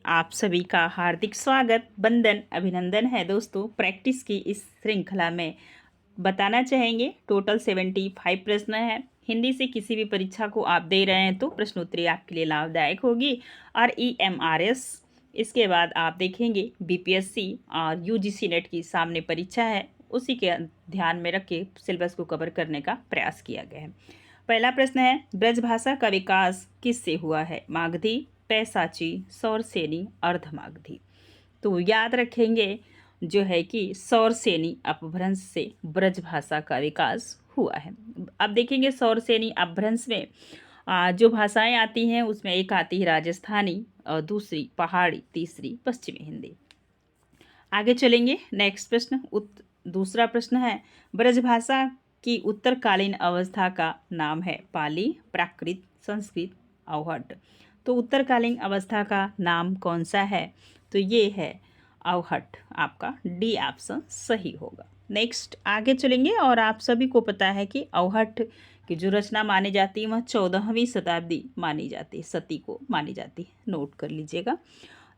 आप सभी का हार्दिक स्वागत, वंदन, अभिनंदन है दोस्तों। प्रैक्टिस की इस श्रृंखला में बताना चाहेंगे टोटल 75 प्रश्न है। हिंदी से किसी भी परीक्षा को आप दे रहे हैं तो प्रश्नोत्तरी आपके लिए लाभदायक होगी। और EMRS इसके बाद आप देखेंगे BPSC और UGC नेट की सामने परीक्षा है, उसी के ध्यान में रख के सिलेबस को कवर करने का प्रयास किया गया है। पहला प्रश्न है, ब्रजभाषा का विकास किससे हुआ है? मागधी, पैसाची, सौरसेनी, अर्धमागधी। तो याद रखेंगे जो है कि सौरसेनी अपभ्रंश से ब्रजभाषा का विकास हुआ है। अब देखेंगे सौरसेनी अपभ्रंश में जो भाषाएं आती हैं उसमें एक आती है राजस्थानी और दूसरी पहाड़ी, तीसरी पश्चिमी हिंदी। आगे चलेंगे, नेक्स्ट प्रश्न दूसरा प्रश्न है, ब्रजभाषा की उत्तरकालीन अवस्था का नाम है पाली, प्राकृत, संस्कृत, अवहट। तो उत्तरकालीन अवस्था का नाम कौन सा है? तो ये है अवहट। आपका डी ऑप्शन सही होगा। नेक्स्ट आगे चलेंगे और आप सभी को पता है कि अवहट की जो रचना मानी जाती है वह 14वीं शताब्दी मानी जाती है, सती को मानी जाती है, नोट कर लीजिएगा।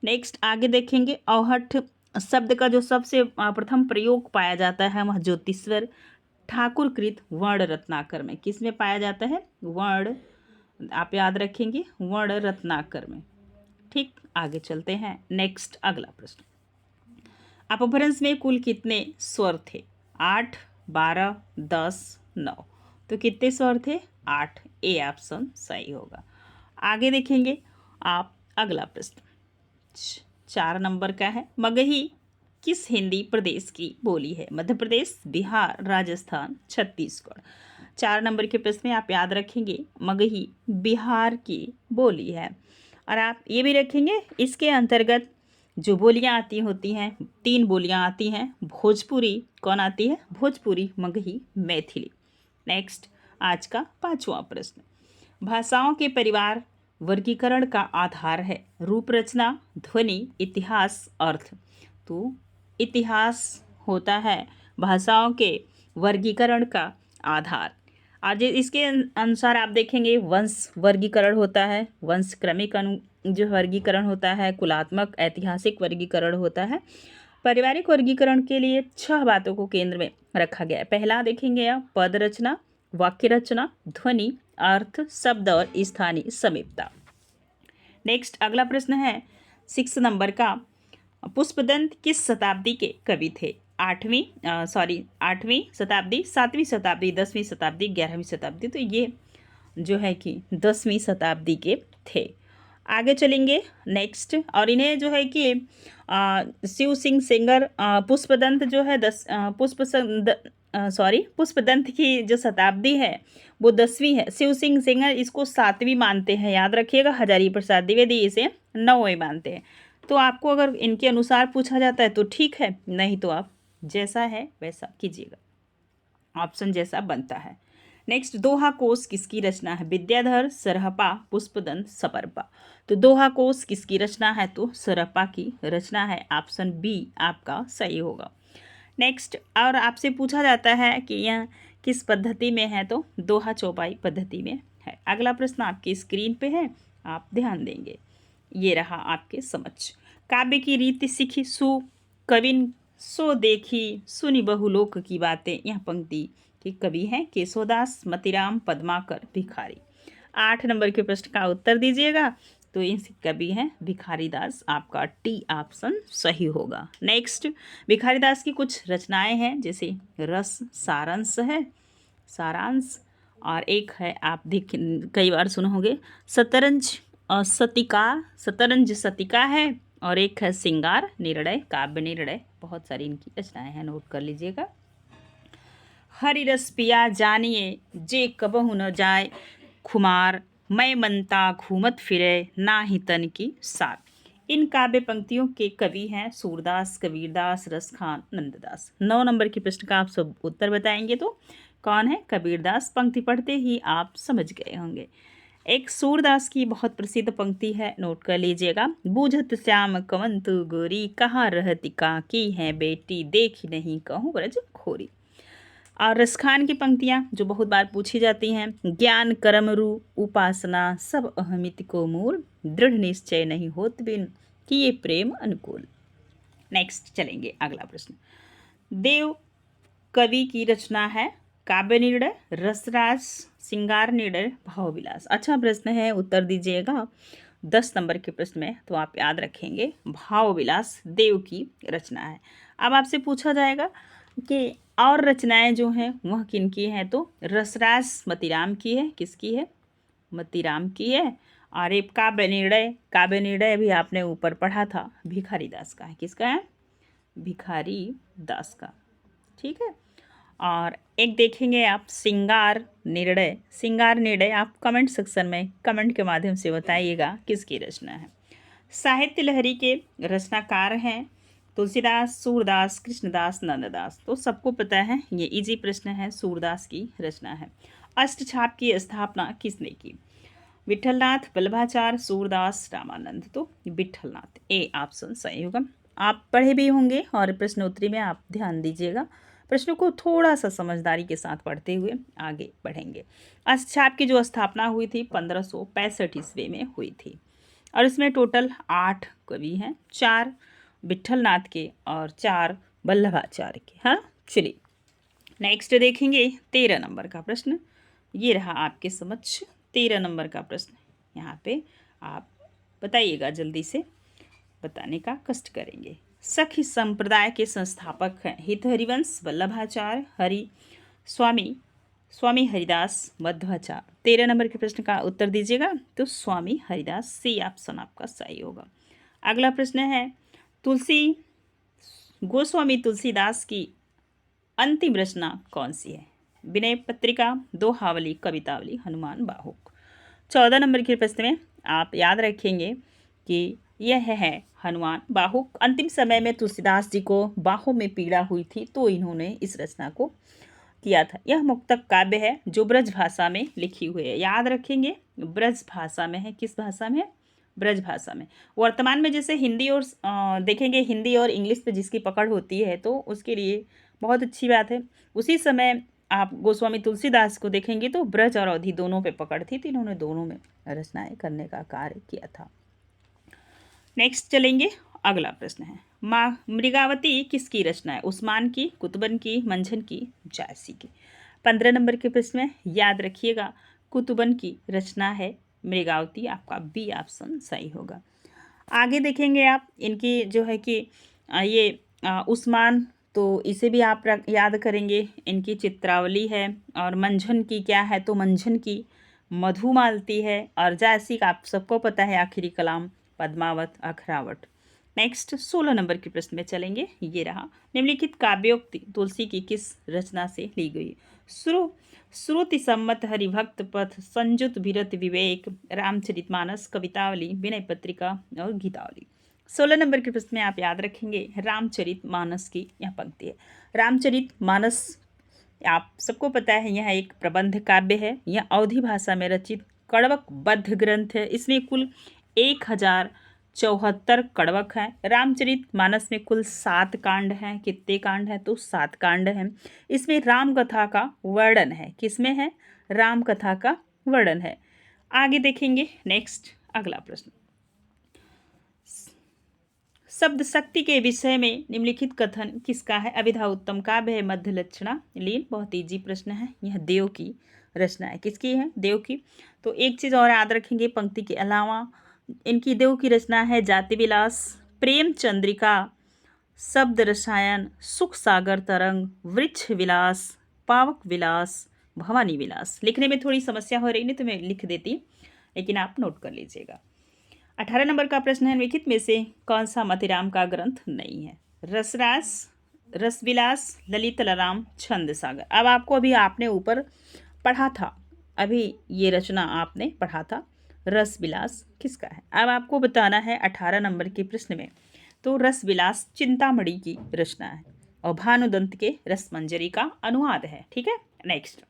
नेक्स्ट आगे देखेंगे, अवहट शब्द का जो सबसे प्रथम प्रयोग पाया जाता है वह ज्योतिश्वर ठाकुरकृत वर्ण रत्नाकर में। किस में पाया जाता है? वर्ण, आप याद रखेंगे, वर्ण रत्नाकर में। ठीक, आगे चलते हैं। नेक्स्ट अगला प्रश्न, अपभ्रंश में कुल कितने स्वर थे? 8, 12, 10, 9। तो कितने स्वर थे? 8। ए ऑप्शन सही होगा। आगे देखेंगे आप अगला प्रश्न 4 नंबर का है, मगही किस हिंदी प्रदेश की बोली है? मध्य प्रदेश, बिहार, राजस्थान, छत्तीसगढ़। 4 नंबर के प्रश्न में आप याद रखेंगे मगही बिहार की बोली है। और आप ये भी रखेंगे इसके अंतर्गत जो बोलियां आती होती हैं, 3 बोलियां आती हैं। भोजपुरी कौन आती है? भोजपुरी, मगही, मैथिली। नेक्स्ट आज का 5वां प्रश्न, भाषाओं के परिवार वर्गीकरण का आधार है रूप, रचना, ध्वनि, इतिहास, अर्थ। तो इतिहास होता है भाषाओं के वर्गीकरण का आधार। आज इसके अनुसार आप देखेंगे वंश वर्गीकरण होता है, वंश क्रमिक जो वर्गीकरण होता है, कुलात्मक ऐतिहासिक वर्गीकरण होता है। पारिवारिक वर्गीकरण के लिए 6 बातों को केंद्र में रखा गया है। पहला देखेंगे आप पद रचना, वाक्य रचना, ध्वनि, अर्थ, शब्द और स्थानीय समीपता। नेक्स्ट अगला प्रश्न है 6 नंबर का, पुष्पदंत किस शताब्दी के कवि थे? 8वीं शताब्दी, 7वीं शताब्दी, 10वीं शताब्दी, 11वीं शताब्दी। तो ये जो है कि 10वीं शताब्दी के थे। आगे चलेंगे नेक्स्ट, और इन्हें जो है कि शिव सिंह सेंगर पुष्पदंत जो है पुष्पदंत की जो शताब्दी है वो 10वीं है। शिव सिंह सेंगर इसको 7वीं मानते हैं, याद रखिएगा। हजारी प्रसाद द्विवेदी इसे 9वीं मानते हैं। तो आपको अगर इनके अनुसार पूछा जाता है तो ठीक है, नहीं तो आप जैसा है वैसा कीजिएगा, ऑप्शन जैसा बनता है। नेक्स्ट, दोहा कोश किसकी रचना है? विद्याधर, सरहपा, पुष्पदंत, सपर्पा। तो दोहा कोश किसकी रचना है? तो सरहपा की रचना है, ऑप्शन बी आपका सही होगा। नेक्स्ट, और आपसे पूछा जाता है कि यह किस पद्धति में है? तो दोहा चौपाई पद्धति में है। अगला प्रश्न आपकी स्क्रीन पे है, आप ध्यान देंगे। ये रहा आपके समक्ष, काव्य की रीति सीखी सु कविन सो देखी, सुनी बहुलोक की बातें। यह पंक्ति के कवि हैं केशवदास, मतीराम, पद्माकर, भिखारी। 8 नंबर के प्रश्न का उत्तर दीजिएगा। तो इनसे कवि हैं भिखारी दास, आपका टी ऑप्शन सही होगा। नेक्स्ट, भिखारी दास की कुछ रचनाएं हैं, जैसे रस सारांश है, सारांश, और एक है आप देख कई बार सुने होंगे शतरंज सतिका है, और एक है श्रृंगार निर्णय, काव्य निर्णय। बहुत सारी इनकी रचनाएं हैं, नोट कर लीजिएगा। हरि रस पिया जानिए जे कबहु न जाए खुमार, मैं मनता घूमत फिरे ना ही तन की सार। इन काव्य पंक्तियों के कवि हैं सूरदास, कबीरदास, रसखान, नंददास। 9 नंबर के प्रश्न का आप सब उत्तर बताएंगे तो कौन है? कबीरदास। पंक्ति पढ़ते ही आप समझ गए होंगे। एक सूरदास की बहुत प्रसिद्ध पंक्ति है, नोट कर लीजिएगा। बूझत श्याम कवन तू गोरी, कहाँ रहती काकी है बेटी, देखी नहीं कहूँ ब्रज खोरी। और रसखान की पंक्तियाँ जो बहुत बार पूछी जाती हैं, ज्ञान कर्म रू उपासना, सब अहमित को मूल, दृढ़ निश्चय नहीं होत बिन, कि ये प्रेम अनुकूल। नेक्स्ट चलेंगे अगला प्रश्न। देव कवि की रचना है काव्य निर्णय, रसराज, श्रृंगार निर्णय, भावविलास। अच्छा प्रश्न है, उत्तर दीजिएगा 10 नंबर के प्रश्न में, तो आप याद रखेंगे भावविलास देव की रचना है। अब आपसे पूछा जाएगा कि और रचनाएं जो हैं वह किनकी हैं, तो रसराज मतीराम की है। किसकी है? मतीराम की है। और एक काव्य निर्णय भी आपने ऊपर पढ़ा था, भिखारी दास का है। किसका है? भिखारी दास का। ठीक है। और एक देखेंगे आप श्रृंगार निर्णय आप कमेंट सेक्शन में कमेंट के माध्यम से बताइएगा किसकी रचना है। साहित्य लहरी के रचनाकार हैं तुलसीदास, सूरदास, कृष्णदास, नंददास। तो सबको पता है, ये इजी प्रश्न है, सूरदास की रचना है। अष्टछाप की स्थापना किसने की? विठलनाथ, वल्लभाचार्य, सूरदास, रामानंद। तो विठलनाथ, ए ऑप्शन सही होगा। आप पढ़े भी होंगे और प्रश्नोत्तरी में आप ध्यान दीजिएगा, प्रश्नों को थोड़ा सा समझदारी के साथ पढ़ते हुए आगे बढ़ेंगे। अष्टछाप की जो स्थापना हुई थी 1565 ईस्वी में हुई थी, और इसमें टोटल 8 कवि हैं, 4 विठलनाथ के और 4 वल्लभाचार्य के। हाँ, चलिए नेक्स्ट देखेंगे 13 नंबर का प्रश्न। ये रहा आपके समक्ष 13 नंबर का प्रश्न। यहाँ पे आप बताइएगा, जल्दी से बताने का कष्ट करेंगे। सखी संप्रदाय के संस्थापक हैं हित हरिवंश, वल्लभाचार्य, स्वामी हरिदास, मध्वाचार्य। 13 नंबर के प्रश्न का उत्तर दीजिएगा, तो स्वामी हरिदास, सी ऑप्शन आपका सही होगा। अगला प्रश्न है, गोस्वामी तुलसीदास की अंतिम रचना कौन सी है? विनय पत्रिका, दोहावली, कवितावली, हनुमान बाहुक। 14 नंबर के प्रश्न में आप याद रखेंगे कि यह है हनुमान बाहुक। अंतिम समय में तुलसीदास जी को बाहों में पीड़ा हुई थी, तो इन्होंने इस रचना को किया था। यह मुक्तक काव्य है जो ब्रज भाषा में लिखी हुई है। याद रखेंगे, ब्रज भाषा में है। किस भाषा में है? ब्रज भाषा में। वर्तमान में जैसे हिंदी और देखेंगे, हिंदी और इंग्लिश पे जिसकी पकड़ होती है तो उसके लिए बहुत अच्छी बात है। उसी समय आप गोस्वामी तुलसीदास को देखेंगे तो ब्रज और अवधी दोनों पे पकड़ थी, तो इन्होंने दोनों में रचनाएं करने का कार्य किया था। नेक्स्ट चलेंगे, अगला प्रश्न है, माँ मृगावती किसकी रचना है? उस्मान की, कुतुबन की, मंझन की, जायसी की। 15 नंबर के प्रश्न में याद रखिएगा, कुतुबन की रचना है मृगावती, आपका बी ऑप्शन सही होगा। आगे देखेंगे आप, इनकी जो है कि उस्मान, तो इसे भी आप याद करेंगे। इनकी चित्रावली है। और मंझन की क्या है? तो मंझन की मधुमालती है। और जायसी का आप सबको पता है, आखिरी कलाम, पद्मावत, अखरावट। नेक्स्ट 16 नंबर के प्रश्न में चलेंगे। ये रहा, निम्नलिखित काव्योक्ति तुलसी की किस रचना से ली गई? श्रुति सम्मत, हरिभक्त पथ, संयुत विरत विवेक, रामचरितमानस, कवितावली, विनय पत्रिका और गीतावली। 16 नंबर के प्रश्न में आप याद रखेंगे रामचरितमानस की यह पंक्ति है। रामचरितमानस आप सबको पता है, यह एक प्रबंध काव्य है। यह अवधी भाषा में रचित कड़वक बद्ध ग्रंथ है। इसमें कुल 1074 कड़वक हैं। रामचरितमानस में कुल 7 कांड हैं। कितने कांड हैं? तो 7 कांड हैं। इसमें राम कथा का वर्णन है। किसमें है? राम कथा का वर्णन है। आगे देखेंगे, नेक्स्ट अगला प्रश्न, शब्द शक्ति के विषय में निम्नलिखित कथन किसका है? अभिधा उत्तम काव्य है, मध्य लक्षणा लीन। बहुत ईजी प्रश्न है। यह देव की रचना है। किसकी है? देव की। तो एक चीज और याद रखेंगे, पंक्ति के अलावा इनकी देव की रचना है जाति विलास, प्रेम चंद्रिका, शब्द रसायन, सुख सागर तरंग, वृक्ष विलास, पावक विलास, भवानी विलास। लिखने में थोड़ी समस्या हो रही नहीं तो मैं लिख देती, लेकिन आप नोट कर लीजिएगा। 18 नंबर का प्रश्न है, निम्नलिखित में से कौन सा मतीराम का ग्रंथ नहीं है? रसरास, रसविलास, ललित लराम, छंद सागर। अब आपको अभी आपने ऊपर पढ़ा था, अभी ये रचना आपने पढ़ा था, रसविलास किसका है? अब आपको बताना है 18 नंबर के प्रश्न में। तो रसविलास चिंतामणि की रचना है और भानुदंत के रसमंजरी का अनुवाद है। ठीक है। नेक्स्ट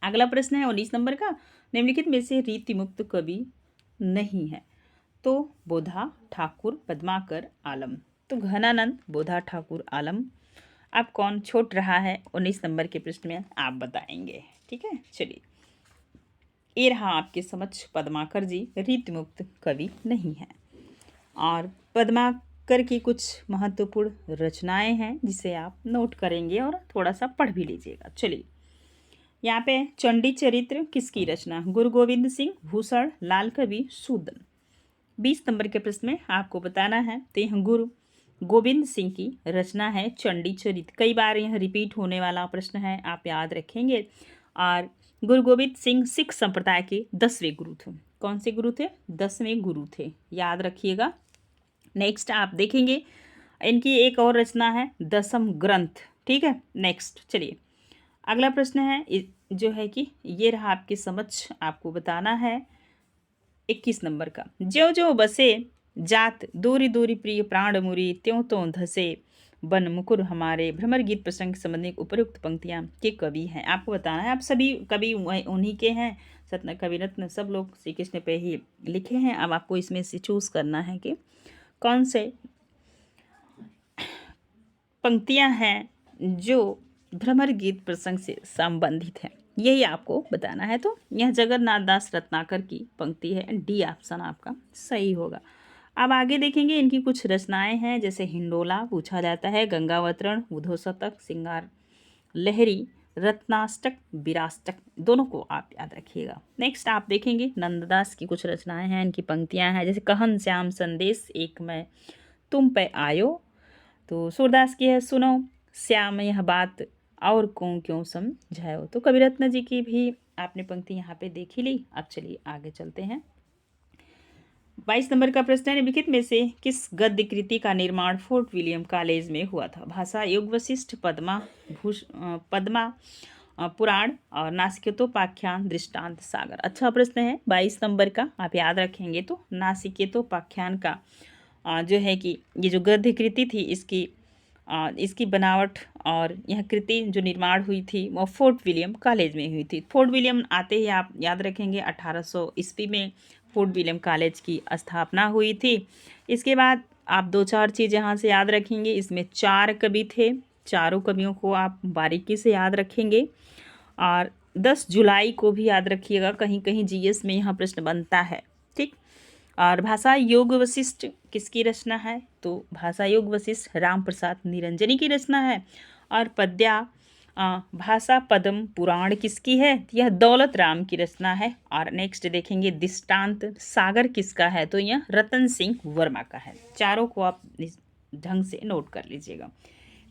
अगला प्रश्न है 19 नंबर का, निम्नलिखित में से रीतिमुक्त कवि नहीं है? तो बोधा, ठाकुर, पद्माकर, आलम। तो घनानंद, बोधा, ठाकुर, आलम। अब कौन छूट रहा है 19 नंबर के प्रश्न में, आप बताएंगे। ठीक है, चलिए ये रहा आपके समक्ष, पद्माकर जी रीतिमुक्त कवि नहीं है। और पद्माकर की कुछ महत्वपूर्ण रचनाएं हैं जिसे आप नोट करेंगे और थोड़ा सा पढ़ भी लीजिएगा। चलिए, यहाँ पे चंडी चरित्र किसकी रचना? गुरु गोविंद सिंह, भूषण, लाल कवि, सूदन। 20 नंबर के प्रश्न में आपको बताना है। तो यह गुरु गोविंद सिंह की रचना है चंडी चरित्र। कई बार यह रिपीट होने वाला प्रश्न है, आप याद रखेंगे। और गुरु गोविंद सिंह सिख संप्रदाय के 10वें गुरु थे। कौन से गुरु थे? 10वें गुरु थे, याद रखिएगा। नेक्स्ट आप देखेंगे इनकी एक और रचना है दसम ग्रंथ। ठीक है, नेक्स्ट चलिए अगला प्रश्न है जो है कि ये रहा आपकी समझ, आपको बताना है 21 नंबर का। ज्यो ज्यो बसे जात दूरी दूरी प्रिय प्राण मुरी त्यों त्यों धसे बन मुकुर हमारे। भ्रमर गीत प्रसंग संबंधी उपयुक्त पंक्तियां के कवि हैं, आपको बताना है। आप सभी कवि उन्हीं के हैं, सतना कविरत्न सब लोग श्री कृष्ण पे ही लिखे हैं। अब आपको इसमें से चूज करना है कि कौन से पंक्तियां हैं जो भ्रमर गीत प्रसंग से संबंधित है, यही आपको बताना है। तो यह जगन्नाथ दास रत्नाकर की पंक्ति है, डी ऑप्शन आपका सही होगा। अब आगे देखेंगे इनकी कुछ रचनाएं हैं, जैसे हिंडोला पूछा जाता है, गंगावतरण, बुधो शतक, सिंगार लहरी, रत्नाष्टक, विराष्टक, दोनों को आप याद रखिएगा। नेक्स्ट आप देखेंगे नंददास की कुछ रचनाएं हैं, इनकी पंक्तियां हैं, जैसे कहन श्याम संदेश एक मैं तुम पे आयो। तो सूरदास की है सुनो श्याम यह बात और क्यों समझायो। तो कविरत्न जी की भी आपने पंक्ति यहाँ पे देखी ली। अब चलिए आगे चलते हैं। 22 नंबर का प्रश्न है, निम्नलिखित में से किस गद्य कृति का निर्माण फोर्ट विलियम कॉलेज में हुआ था? भाषा योग वशिष्ठ, पद्मा पुराण और नासिकेतोपाख्यान, दृष्टांत सागर। अच्छा प्रश्न है 22 नंबर का, आप याद रखेंगे। तो नासिकेतोपाख्यान का जो है कि ये जो गद्य कृति थी इसकी बनावट और यह कृति जो निर्माण हुई थी वो फोर्ट विलियम कॉलेज में हुई थी। फोर्ट विलियम आते ही आप याद रखेंगे 1800 ईस्वी में फोर्ट विलियम कॉलेज की स्थापना हुई थी। इसके बाद आप 2-4 चीज़ यहाँ से याद रखेंगे। इसमें 4 कवि थे, चारों कवियों को आप बारीकी से याद रखेंगे। और 10 जुलाई को भी याद रखिएगा, कहीं कहीं जीएस में यहाँ प्रश्न बनता है। ठीक। और भाषा योग वशिष्ठ किसकी रचना है? तो भाषा योग वशिष्ठ राम प्रसाद निरंजनी की रचना है। और पद्या भाषा पद्म पुराण किसकी है? यह दौलत राम की रचना है। और नेक्स्ट देखेंगे दृष्टांत सागर किसका है? तो यह रतन सिंह वर्मा का है। चारों को आप ढंग से नोट कर लीजिएगा।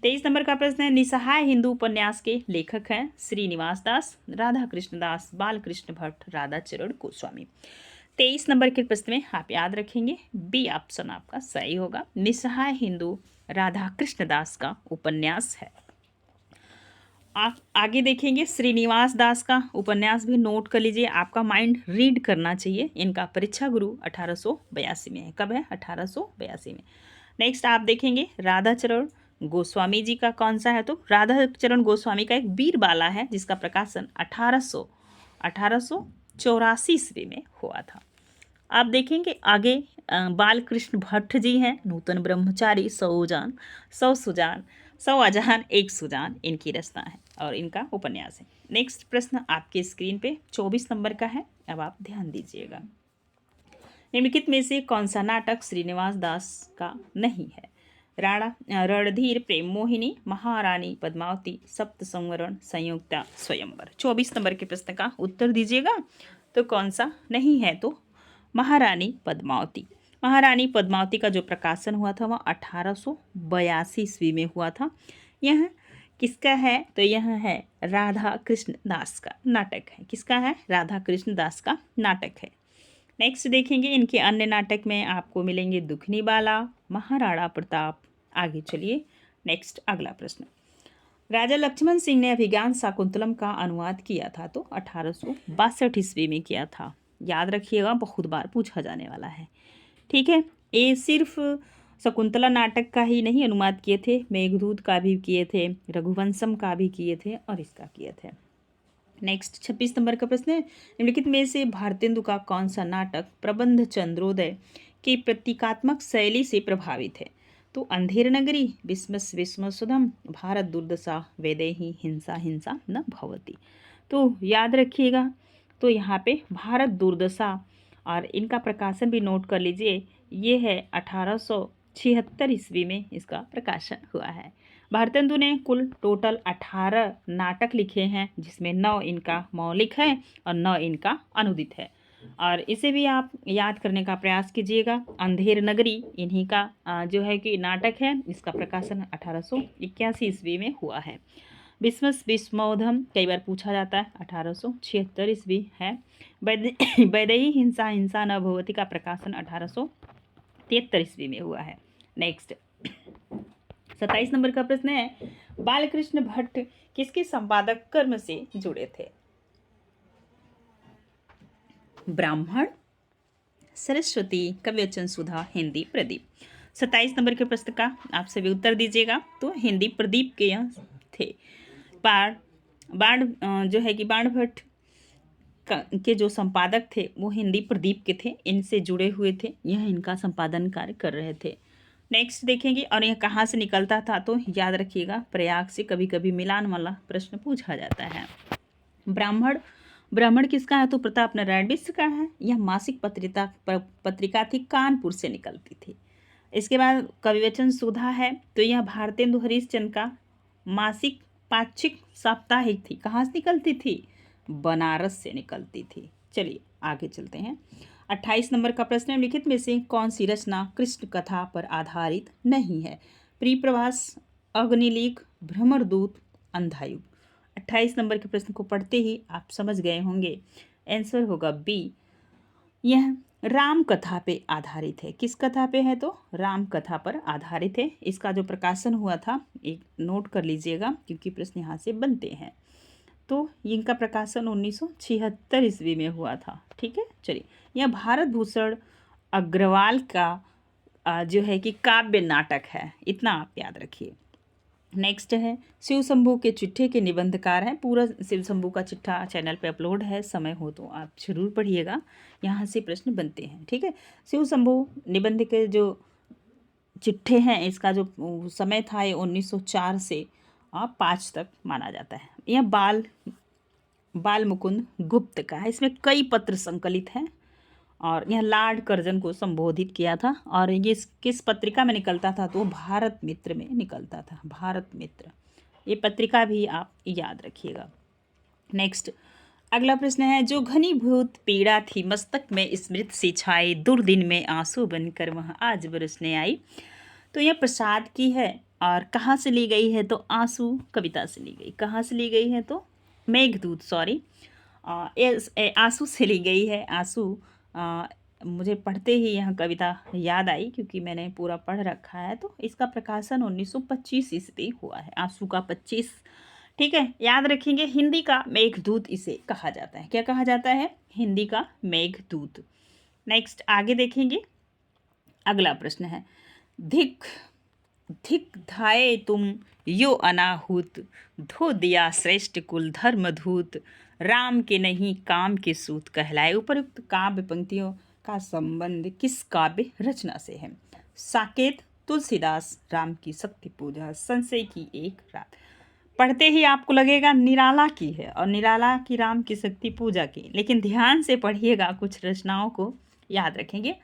23 नंबर का प्रश्न है, निसहाय हिंदू उपन्यास के लेखक हैं श्रीनिवास दास, राधा कृष्ण दास, बालकृष्ण भट्ट, राधाचरण गोस्वामी। 23 नंबर के प्रश्न में आप याद रखेंगे बी ऑप्शन आपका सही होगा। निसहाय हिंदू राधा कृष्ण दास का उपन्यास है। आगे देखेंगे श्रीनिवास दास का उपन्यास भी नोट कर लीजिए, आपका माइंड रीड करना चाहिए। इनका परीक्षा गुरु 1882 में है। कब है? 1882 में। नेक्स्ट आप देखेंगे राधाचरण गोस्वामी जी का कौन सा है? तो राधाचरण गोस्वामी का एक वीरबाला है जिसका प्रकाशन 1884 ईस्वी में हुआ था। आप देखेंगे आगे बालकृष्ण भट्ट जी हैं, नूतन ब्रह्मचारी, 100 सुजान, 100 अजहान 1 सुजान इनकी रचना है और इनका उपन्यास है। नेक्स्ट प्रश्न आपके स्क्रीन पे 24 नंबर का है, अब आप ध्यान दीजिएगा। निम्नलिखित में से कौन सा नाटक श्रीनिवास दास का नहीं है? रणधीर, प्रेम मोहिनी, महारानी पद्मावती, सप्त संवरण, संयुक्ता स्वयंवर। 24 नंबर के प्रश्न का उत्तर दीजिएगा। तो कौन सा नहीं है? तो महारानी पद्मावती। महारानी पद्मावती का जो प्रकाशन हुआ था वह 1882 ईस्वी में हुआ था। यह किसका है? तो यह है राधा कृष्ण दास का नाटक है। किसका है? राधा कृष्ण दास का नाटक है। नेक्स्ट देखेंगे इनके अन्य नाटक में आपको मिलेंगे दुखनी बाला, महाराणा प्रताप। आगे चलिए नेक्स्ट अगला प्रश्न, राजा लक्ष्मण सिंह ने अभिज्ञान शाकुंतलम का अनुवाद किया था तो 1862 ईस्वी में किया था। याद रखिएगा, बहुत बार पूछा जाने वाला है। ठीक है, ये सिर्फ शकुंतला नाटक का ही नहीं अनुवाद किए थे, मेघदूत का भी किए थे, रघुवंशम का भी किए थे और इसका किए थे। नेक्स्ट 26 नंबर का प्रश्न है, निम्नलिखित में से भारतेंदु का कौन सा नाटक प्रबंध चंद्रोदय की प्रतीकात्मक शैली से प्रभावित है? तो अंधेर नगरी, विस्म सुधम, भारत दुर्दशा, वैदेही, हिंसा हिंसा न भवती। तो याद रखिएगा, तो यहाँ पे भारत दुर्दशा और इनका प्रकाशन भी नोट कर लीजिए। ये है 1876 ईस्वी में इसका प्रकाशन हुआ है। भारतेंदु ने कुल टोटल 18 नाटक लिखे हैं, जिसमें 9 इनका मौलिक है और 9 इनका अनुदित है। और इसे भी आप याद करने का प्रयास कीजिएगा। अंधेर नगरी इन्हीं का जो है कि नाटक है, इसका प्रकाशन 1881 ईस्वी में हुआ है। विस्मस विस्मोधम कई बार पूछा जाता है, 1876 ईस्वी है। वैदेही हिंसा हिंसा न भवति का प्रकाशन 1873 ईस्वी में हुआ है। नेक्स्ट 27 नंबर का प्रश्न है, बालकृष्ण भट्ट किसके संपादक कर्म से जुड़े थे? ब्राह्मण, सरस्वती, काव्यवाचन सुधा, हिंदी प्रदीप। 27 नंबर के प्रश्न का आप सभी उत्तर दीजिएगा। तो हिंदी प्रदीप के यह थे। बाण जो है कि बाण भट्ट के जो संपादक थे वो हिंदी प्रदीप के थे, इनसे जुड़े हुए थे, यह इनका संपादन कार्य कर रहे थे। नेक्स्ट देखेंगे, और यह कहाँ से निकलता था? तो याद रखिएगा, प्रयाग से कभी कभी मिलान वाला प्रश्न पूछा जाता है। ब्राह्मण किसका है? तो प्रताप नारायण मिश्र का है। यह मासिक पत्रिका थी, कानपुर से निकलती थी। इसके बाद कविवचन सुधा है, तो यह भारतेंदु हरिश्चंद्र का मासिक पाक्षिक साप्ताहिक थी। कहाँ से निकलती थी? बनारस से निकलती थी। चलिए आगे चलते हैं। 28 नंबर का प्रश्न है, लिखित में से कौन सी रचना कृष्ण कथा पर आधारित नहीं है? प्रियप्रवास, अग्निलीक, भ्रमरदूत, अंधायुग। 28 नंबर के प्रश्न को पढ़ते ही आप समझ गए होंगे, आंसर होगा बी। यह राम कथा पे आधारित है। किस कथा पे है? तो राम कथा पर आधारित है। इसका जो प्रकाशन हुआ था, एक नोट कर लीजिएगा क्योंकि प्रश्न यहाँ से बनते हैं। तो इनका प्रकाशन 1976 ईस्वी में हुआ था। ठीक है, चलिए। यह भारत भूषण अग्रवाल का जो है कि काव्य नाटक है, इतना आप याद रखिए। नेक्स्ट है, शिव शंभू के चिट्ठे के निबंधकार हैं। पूरा शिव शंभू का चिट्ठा चैनल पे अपलोड है, समय हो तो आप जरूर पढ़िएगा, यहाँ से प्रश्न बनते हैं। ठीक है, शिव शंभू निबंध के जो चिट्ठे हैं, इसका जो समय था ये 1904 से 5 तक माना जाता है। यह बाल मुकुंद गुप्त का है। इसमें कई पत्र संकलित हैं और यह लॉर्ड कर्जन को संबोधित किया था। और ये किस पत्रिका में निकलता था? तो भारत मित्र में निकलता था। भारत मित्र, ये पत्रिका भी आप याद रखिएगा। नेक्स्ट अगला प्रश्न है, जो घनीभूत पीड़ा थी मस्तक में स्मृत सी छाई, दुर्दिन में आंसू बनकर वह आज बरसने आई। तो यह प्रसाद की है और कहाँ से ली गई है? तो आंसू कविता से ली गई। कहाँ से ली गई है? तो मेघदूत, सॉरी, आंसू से ली गई है। आंसू मुझे पढ़ते ही यह कविता याद आई क्योंकि मैंने पूरा पढ़ रखा है। तो इसका प्रकाशन 1925 ईस्वी हुआ है। आंसू का 25। ठीक है, याद रखेंगे। हिंदी का मेघदूत इसे कहा जाता है। क्या कहा जाता है? हिंदी का मेघदूत। नेक्स्ट आगे देखेंगे, अगला प्रश्न है, धिक धिक धाये तुम यो अनाहूत, धो दिया श्रेष्ठ कुल धर्मधूत, राम के नहीं काम के सूत कहलाए। उपयुक्त काव्य पंक्तियों का संबंध किस काव्य रचना से है? साकेत, तुलसीदास, राम की शक्ति पूजा, संशय की एक रात। पढ़ते ही आपको लगेगा निराला की है और निराला की राम की शक्ति पूजा की, लेकिन ध्यान से पढ़िएगा, कुछ रचनाओं को याद रखेंगे।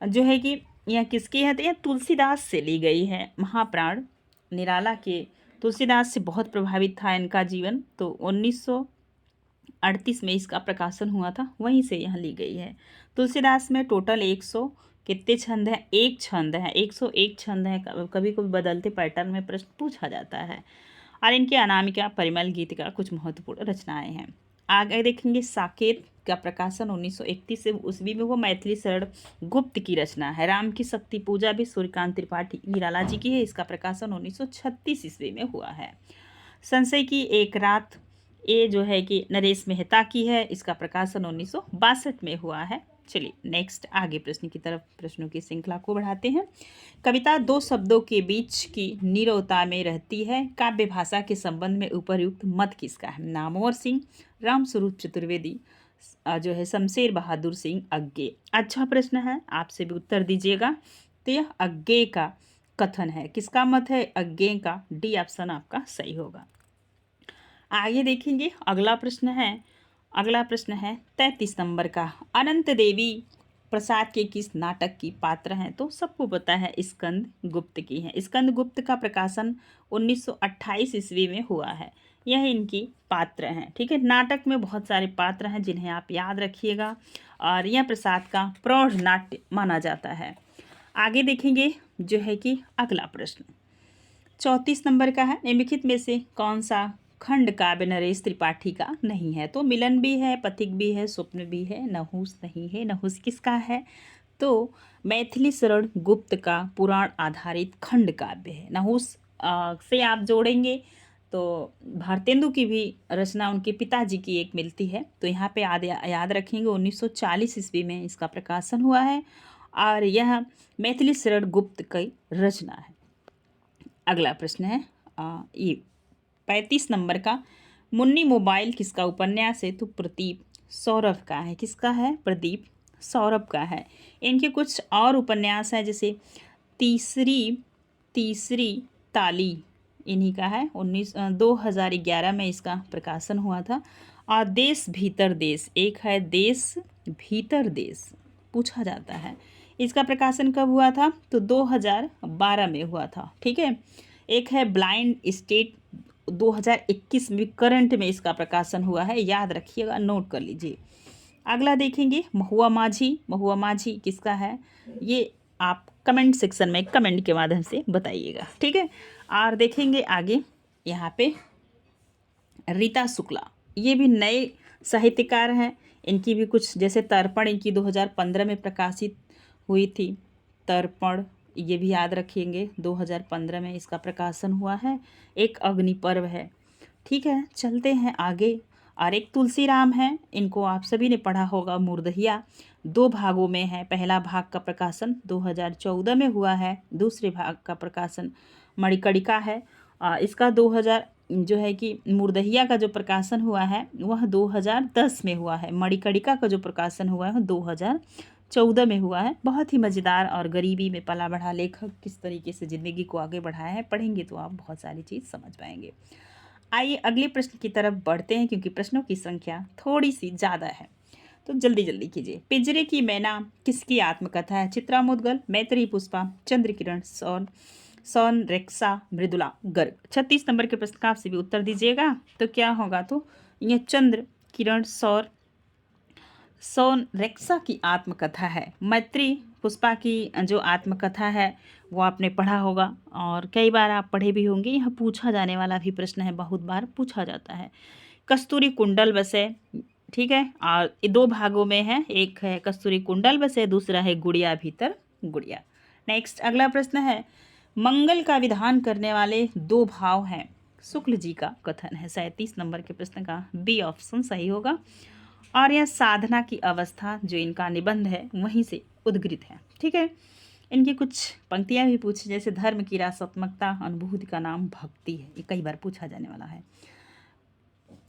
जो है कि यह किसकी है? तो यह तुलसीदास से ली गई है। महाप्राण निराला के तुलसीदास से बहुत प्रभावित था इनका जीवन। तो 1938 में इसका प्रकाशन हुआ था, वहीं से यह ली गई है। तुलसीदास में टोटल 100 कितने छंद हैं? एक छंद है, 101 छंद है। कभी कभी बदलते पैटर्न में प्रश्न पूछा जाता है। और इनके अनामिका, परिमल, गीत का कुछ महत्वपूर्ण रचनाएं हैं। आगे देखेंगे, साकेत का प्रकाशन 1931 से ईस्वी में हुआ। मैथिली शरण गुप्त की रचना है। राम की शक्ति पूजा भी सूर्यकांत त्रिपाठी निराला जी की है। इसका प्रकाशन 1936 ईस्वी में हुआ है। संशय की एक रात, ये जो है कि नरेश मेहता की है। इसका प्रकाशन 1962 में हुआ है। चलिए नेक्स्ट आगे प्रश्न की तरफ, प्रश्नों की श्रृंखला को बढ़ाते हैं। कविता दो शब्दों के बीच की नीरवता में रहती है। काव्य भाषा के संबंध में उपयुक्त मत किसका है? नामवर सिंह, रामस्वरूप चतुर्वेदी, जो है शमशेर बहादुर सिंह अज्ञे। अच्छा प्रश्न है, आपसे भी उत्तर दीजिएगा। तो यह अज्ञे का कथन है। किसका मत है? अज्ञे का। डी ऑप्शन आपका सही होगा। आगे देखेंगे, अगला प्रश्न है 33 नंबर का। अनंत देवी प्रसाद के किस नाटक की पात्र हैं? तो सबको पता है स्कंद गुप्त की है। स्कंद गुप्त का प्रकाशन 1928 ईस्वी में हुआ है। यह इनकी पात्र हैं। ठीक है, नाटक में बहुत सारे पात्र हैं जिन्हें आप याद रखिएगा और यह प्रसाद का प्रौढ़ नाट्य माना जाता है। आगे देखेंगे जो है कि अगला प्रश्न 34 नंबर का है। निम्नलिखित में से कौन सा खंड काव्य नरेश त्रिपाठी का नहीं है? तो मिलन भी है, पथिक भी है, स्वप्न भी है, नहुस नहीं है। नहुस किसका है? तो मैथिली शरण गुप्त का पुराण आधारित खंड काव्य है। नहुस से आप जोड़ेंगे तो भारतेंदु की भी रचना उनके पिताजी की एक मिलती है। तो यहाँ पे याद रखेंगे 1940 ईस्वी में इसका प्रकाशन हुआ है और यह मैथिली शरण गुप्त की रचना है। अगला प्रश्न है ये 35 नंबर का। मुन्नी मोबाइल किसका उपन्यास है? तो प्रदीप सौरभ का है। किसका है? प्रदीप सौरभ का है। इनके कुछ और उपन्यास हैं जैसे तीसरी ताली इन्हीं का है। 2011 में इसका प्रकाशन हुआ था। और देश भीतर देश एक है, देश भीतर देश पूछा जाता है। इसका प्रकाशन कब हुआ था? तो 2012 में हुआ था। ठीक है, एक है ब्लाइंड स्टेट 2021 में करंट में इसका प्रकाशन हुआ है, याद रखिएगा, नोट कर लीजिए। अगला देखेंगे महुआ माझी। महुआ माझी किसका है? ये आप कमेंट सेक्शन में कमेंट के माध्यम से बताइएगा। ठीक है, और देखेंगे आगे यहाँ पे रीता शुक्ला, ये भी नए साहित्यकार हैं। इनकी भी कुछ जैसे तर्पण इनकी 2015 में प्रकाशित हुई थी। तर्पण ये भी याद रखेंगे, 2015 में इसका प्रकाशन हुआ है। एक अग्निपर्व है। ठीक है, चलते हैं आगे। और एक तुलसीराम है, इनको आप सभी ने पढ़ा होगा। मुर्दहिया 2 भागों में है। पहला भाग का प्रकाशन 2014 में हुआ है, दूसरे भाग का प्रकाशन मणिकर्णिका है। इसका 2000 जो है कि मुर्दहिया का जो प्रकाशन हुआ है वह 2010 में हुआ है। मणिकर्णिका का जो प्रकाशन हुआ है 2014 में हुआ है। बहुत ही मज़ेदार और गरीबी में पला बढ़ा लेखक किस तरीके से ज़िंदगी को आगे बढ़ाया है, पढ़ेंगे तो आप बहुत सारी चीज़ समझ पाएंगे। आइए अगले प्रश्न की तरफ बढ़ते हैं क्योंकि प्रश्नों की संख्या थोड़ी सी ज़्यादा है, तो जल्दी जल्दी कीजिए। पिंजरे की मैना किसकी आत्मकथा है? चित्रा मुद्गल, मैत्री पुष्पा, चंद्रकिरण, सोन रेक्सा, मृदुला गर्ग। 36 नंबर के प्रश्न का आपसे भी उत्तर दीजिएगा। तो क्या होगा? तो यह चंद्र किरण सोन रेक्सा की आत्मकथा है। मैत्री पुष्पा की जो आत्मकथा है वो आपने पढ़ा होगा और कई बार आप पढ़े भी होंगे। यह पूछा जाने वाला भी प्रश्न है, बहुत बार पूछा जाता है। कस्तूरी कुंडल बसे, ठीक है, और 2 भागों में है। एक है कस्तूरी कुंडल बसे, दूसरा है गुड़िया भीतर गुड़िया। नेक्स्ट अगला प्रश्न है मंगल का विधान करने वाले 2 भाव हैं। शुक्ल जी का कथन है। 37 नंबर के प्रश्न का बी ऑप्शन सही होगा। और यह साधना की अवस्था जो इनका निबंध है वहीं से उद्गृत है। ठीक है, इनकी कुछ पंक्तियां भी पूछी जैसे धर्म की रासात्मकता, अनुभूति का नाम भक्ति है। ये कई बार पूछा जाने वाला है।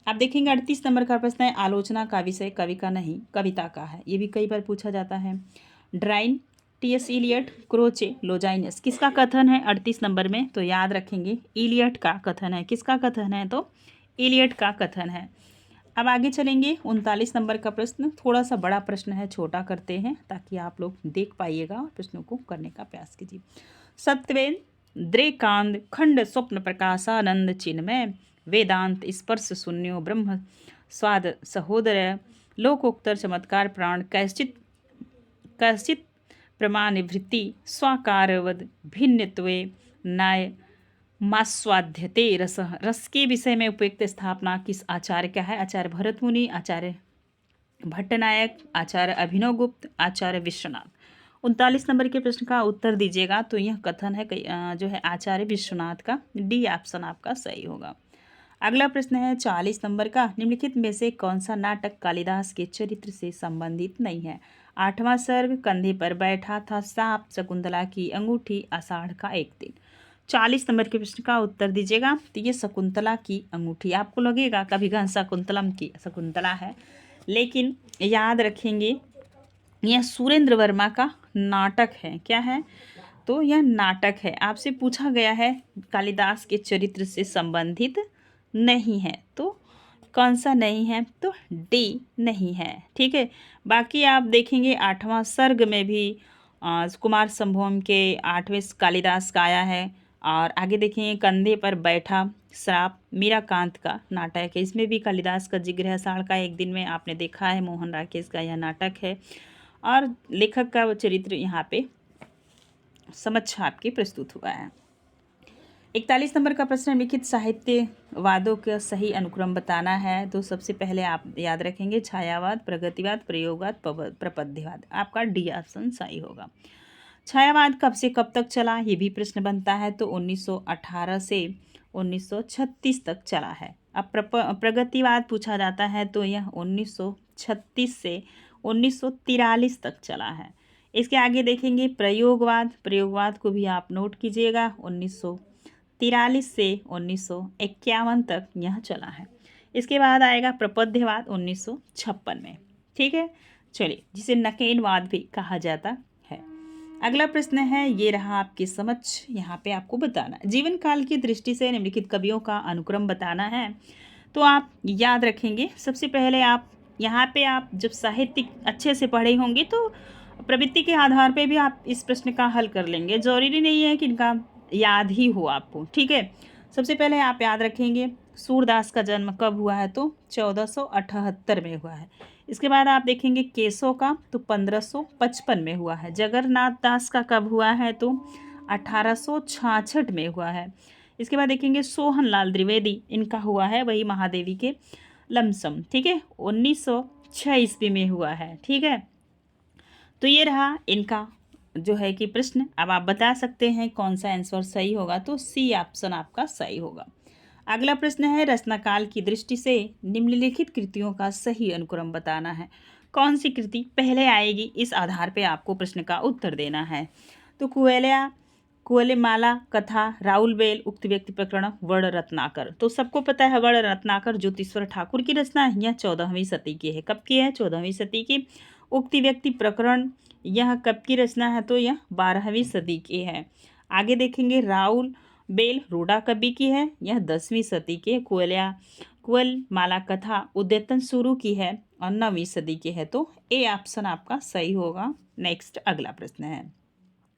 आप देखेंगे 38 नंबर का प्रश्न है आलोचना का विषय कवि का नहीं कविता का है। ये भी कई बार पूछा जाता है। ड्राइन, टी.एस. इलियट, क्रोचे, लोजाइनस किसका कथन है 38 नंबर में? तो याद रखेंगे इलियट का कथन है। किसका कथन है? तो इलियट का कथन है। अब आगे चलेंगे 39 नंबर का प्रश्न, थोड़ा सा बड़ा प्रश्न है, छोटा करते हैं ताकि आप लोग देख पाइएगा और प्रश्नों को करने का प्रयास कीजिए। सत्यवेन द्रेकांत खंड स्वप्न प्रकाशानंद चिन्मय वेदांत स्पर्श शून्यो ब्रह्म स्वाद सहोदर लोकोत्तर चमत्कार प्राण कैश्चित प्रमाणवृत्ति स्वाकारवद भिन्नत्वे नाय मास्वाद्यते रस के विषय में उपयुक्त स्थापना किस आचार्य का है? आचार्य भरत मुनि, आचार्य भट्टनायक, आचार्य अभिनव गुप्त, आचार्य विश्वनाथ। 39 नंबर के प्रश्न का उत्तर दीजिएगा। तो यह कथन है जो है आचार्य विश्वनाथ का, डी ऑप्शन आपका सही होगा। अगला प्रश्न है 40 नंबर का निम्नलिखित में से कौन सा नाटक कालिदास के चरित्र से संबंधित नहीं है? 8वां सर्ग, कंधे पर बैठा था सांप, शकुंतला की अंगूठी, आषाढ़ का एक दिन। 40 नंबर के प्रश्न का उत्तर दीजिएगा। तो ये शकुंतला की अंगूठी। आपको लगेगा कभी शकुंतलम की शकुंतला है, लेकिन याद रखेंगे यह सुरेंद्र वर्मा का नाटक है। क्या है? तो यह नाटक है। आपसे पूछा गया है कालिदास के चरित्र से संबंधित नहीं है, तो कौन सा नहीं है? तो डी नहीं है। ठीक है, बाकी आप देखेंगे 8वां सर्ग में भी कुमार संभवम के 8वें कालिदास का आया है। और आगे देखेंगे कंधे पर बैठा श्राप मीराकांत का नाटक है, इसमें भी कालिदास का जिक्र है। आषाढ़ का एक दिन में आपने देखा है, मोहन राकेश का यह नाटक है और लेखक का वो चरित्र यहाँ पे समक्ष आपके प्रस्तुत हुआ है। 41 नंबर का प्रश्न, लिखित साहित्यवादों का सही अनुक्रम बताना है। तो सबसे पहले आप याद रखेंगे छायावाद, प्रगतिवाद, प्रयोगवाद, प्रपद्यवाद। आपका डी ऑप्शन सही होगा। छायावाद कब से कब तक चला, ये भी प्रश्न बनता है। तो 1918 से 1936 तक चला है। अब प्रगतिवाद पूछा जाता है तो यह 1936 से 1943 तक चला है। इसके आगे देखेंगे प्रयोगवाद, प्रयोगवाद को भी आप नोट कीजिएगा, 1943 से 1951 तक यह चला है। इसके बाद आएगा प्रपद्यवाद 1956 में। ठीक है, चलिए, जिसे नकेनवाद भी कहा जाता है। अगला प्रश्न है, ये रहा आपके समक्ष, यहाँ पे आपको बताना जीवन काल की दृष्टि से निम्नलिखित कवियों का अनुक्रम बताना है। तो आप याद रखेंगे, सबसे पहले आप यहाँ पे आप जब साहित्य अच्छे से पढ़े होंगे तो प्रवृत्ति के आधार पे भी आप इस प्रश्न का हल कर लेंगे, जरूरी नहीं है कि इनका याद ही हो आपको। ठीक है, सबसे पहले आप याद रखेंगे सूरदास का जन्म कब हुआ है, तो 1478 में हुआ है। इसके बाद आप देखेंगे केशव का, तो 1555 में हुआ है। जगन्नाथ दास का कब हुआ है, तो 1866 में हुआ है। इसके बाद देखेंगे सोहनलाल द्विवेदी, इनका हुआ है वही महादेवी के लमसम। ठीक है, 1906 ईस्वी में हुआ है। ठीक है, तो ये रहा इनका जो है कि प्रश्न। अब आप बता सकते हैं कौन सा आंसर सही होगा, तो सी ऑप्शन आपका सही होगा। अगला प्रश्न है, रचनाकाल की दृष्टि से निम्नलिखित कृतियों का सही अनुक्रम बताना है। कौन सी कृति पहले आएगी, इस आधार पे आपको प्रश्न का उत्तर देना है। तो कुवलयमाला, कथा, राउल बेल, उक्त व्यक्ति प्रकरण, वर्ण रत्नाकर। तो सबको पता है वर्ण रत्नाकर ज्योतिश्वर ठाकुर की रचना है, यह 14वीं सदी की है। कब की है, 14वीं सदी की। उक्ति व्यक्ति प्रकरण यह कब की रचना है, तो यह 12वीं सदी की है। आगे देखेंगे राउल बेल रोडा कवि की है, यह 10वीं सदी के। कुवलमाला कथा उद्यतन शुरू की है और 9वीं सदी की है। तो ए ऑप्शन आपका सही होगा। नेक्स्ट अगला प्रश्न है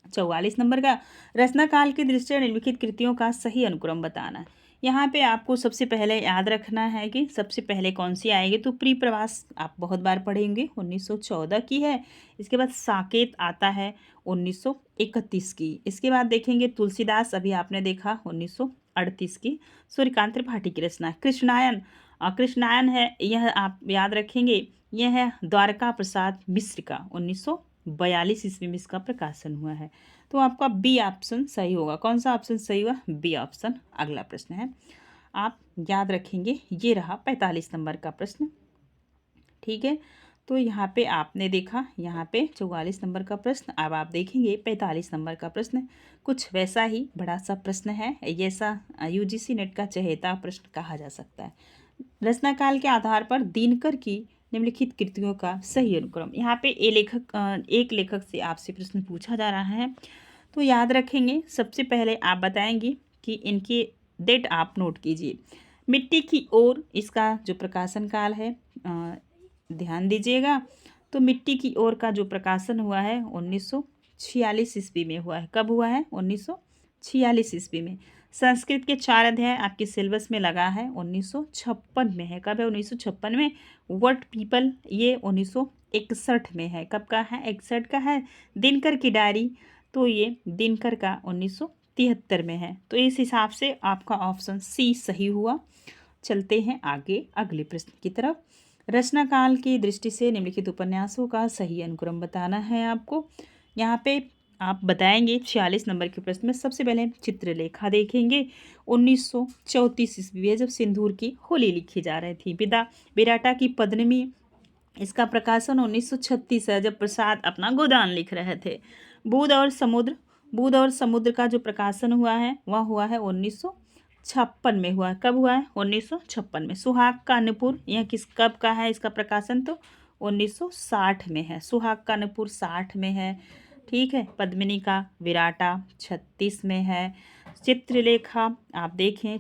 44 नंबर का, रचनाकाल की दृष्टि से निम्नलिखित कृतियों का सही अनुक्रम बताना। यहाँ पे आपको सबसे पहले याद रखना है कि सबसे पहले कौन सी आएगी, तो प्री प्रवास आप बहुत बार पढ़ेंगे, 1914 की है। इसके बाद साकेत आता है 1931 की। इसके बाद देखेंगे तुलसीदास, अभी आपने देखा 1938 की। सूर्यकांत त्रिपाठी की रचना कृष्णायन, कृष्णायन है, यह आप याद रखेंगे, यह है द्वारका प्रसाद मिश्र का, 1942 ईस्वी में इसका प्रकाशन हुआ है। तो आपका बी ऑप्शन सही होगा। कौन सा ऑप्शन सही हुआ, बी ऑप्शन। अगला प्रश्न है, आप याद रखेंगे, ये रहा 45 नंबर का प्रश्न। ठीक है, तो यहाँ पे आपने देखा, यहाँ पे 44 नंबर का प्रश्न। अब आप देखेंगे 45 नंबर का प्रश्न, कुछ वैसा ही बड़ा सा प्रश्न है, ऐसा यूजीसी नेट का चहेता प्रश्न कहा जा सकता है। रचनाकाल के आधार पर दिनकर की निम्नलिखित कृतियों का सही अनुक्रम। यहाँ पे एक लेखक से आपसे प्रश्न पूछा जा रहा है, तो याद रखेंगे, सबसे पहले आप बताएंगे कि इनकी डेट आप नोट कीजिए। मिट्टी की ओर इसका जो प्रकाशन काल है, ध्यान दीजिएगा, तो मिट्टी की ओर का जो प्रकाशन हुआ है 1946 ईस्वी में हुआ है। कब हुआ है, 1946 ईस्वी में। संस्कृत के 4 अध्याय आपके सिलेबस में लगा है, 1956 में है। कब है, 1956 में। वर्ड पीपल ये 1961 में है। कब का है, 61 का है। दिनकर की डायरी, तो ये दिनकर का 1973 में है। तो इस हिसाब से आपका ऑप्शन सी सही हुआ। चलते हैं आगे अगले प्रश्न की तरफ। रचनाकाल की दृष्टि से निम्नलिखित उपन्यासों का सही अनुक्रम बताना है आपको। यहाँ पे आप बताएंगे 46 नंबर के प्रश्न में। सबसे पहले चित्रलेखा देखेंगे, 1934 ईस्वी में, जब सिंदूर की होली लिखी जा रही थी। विराटा की पद्मिनी, इसका प्रकाशन 1936 है, जब प्रसाद अपना गोदान लिख रहे थे। बुध और समुद्र का जो प्रकाशन हुआ है वह हुआ है 1956 में हुआ है। कब हुआ है, 1956 में। सुहाग का नूपुर, यह कब का है इसका प्रकाशन, तो 1960 में है। सुहाग का नूपुर 60 में है। ठीक है, पद्मिनी का विराटा 36 में है। चित्रलेखा आप देखें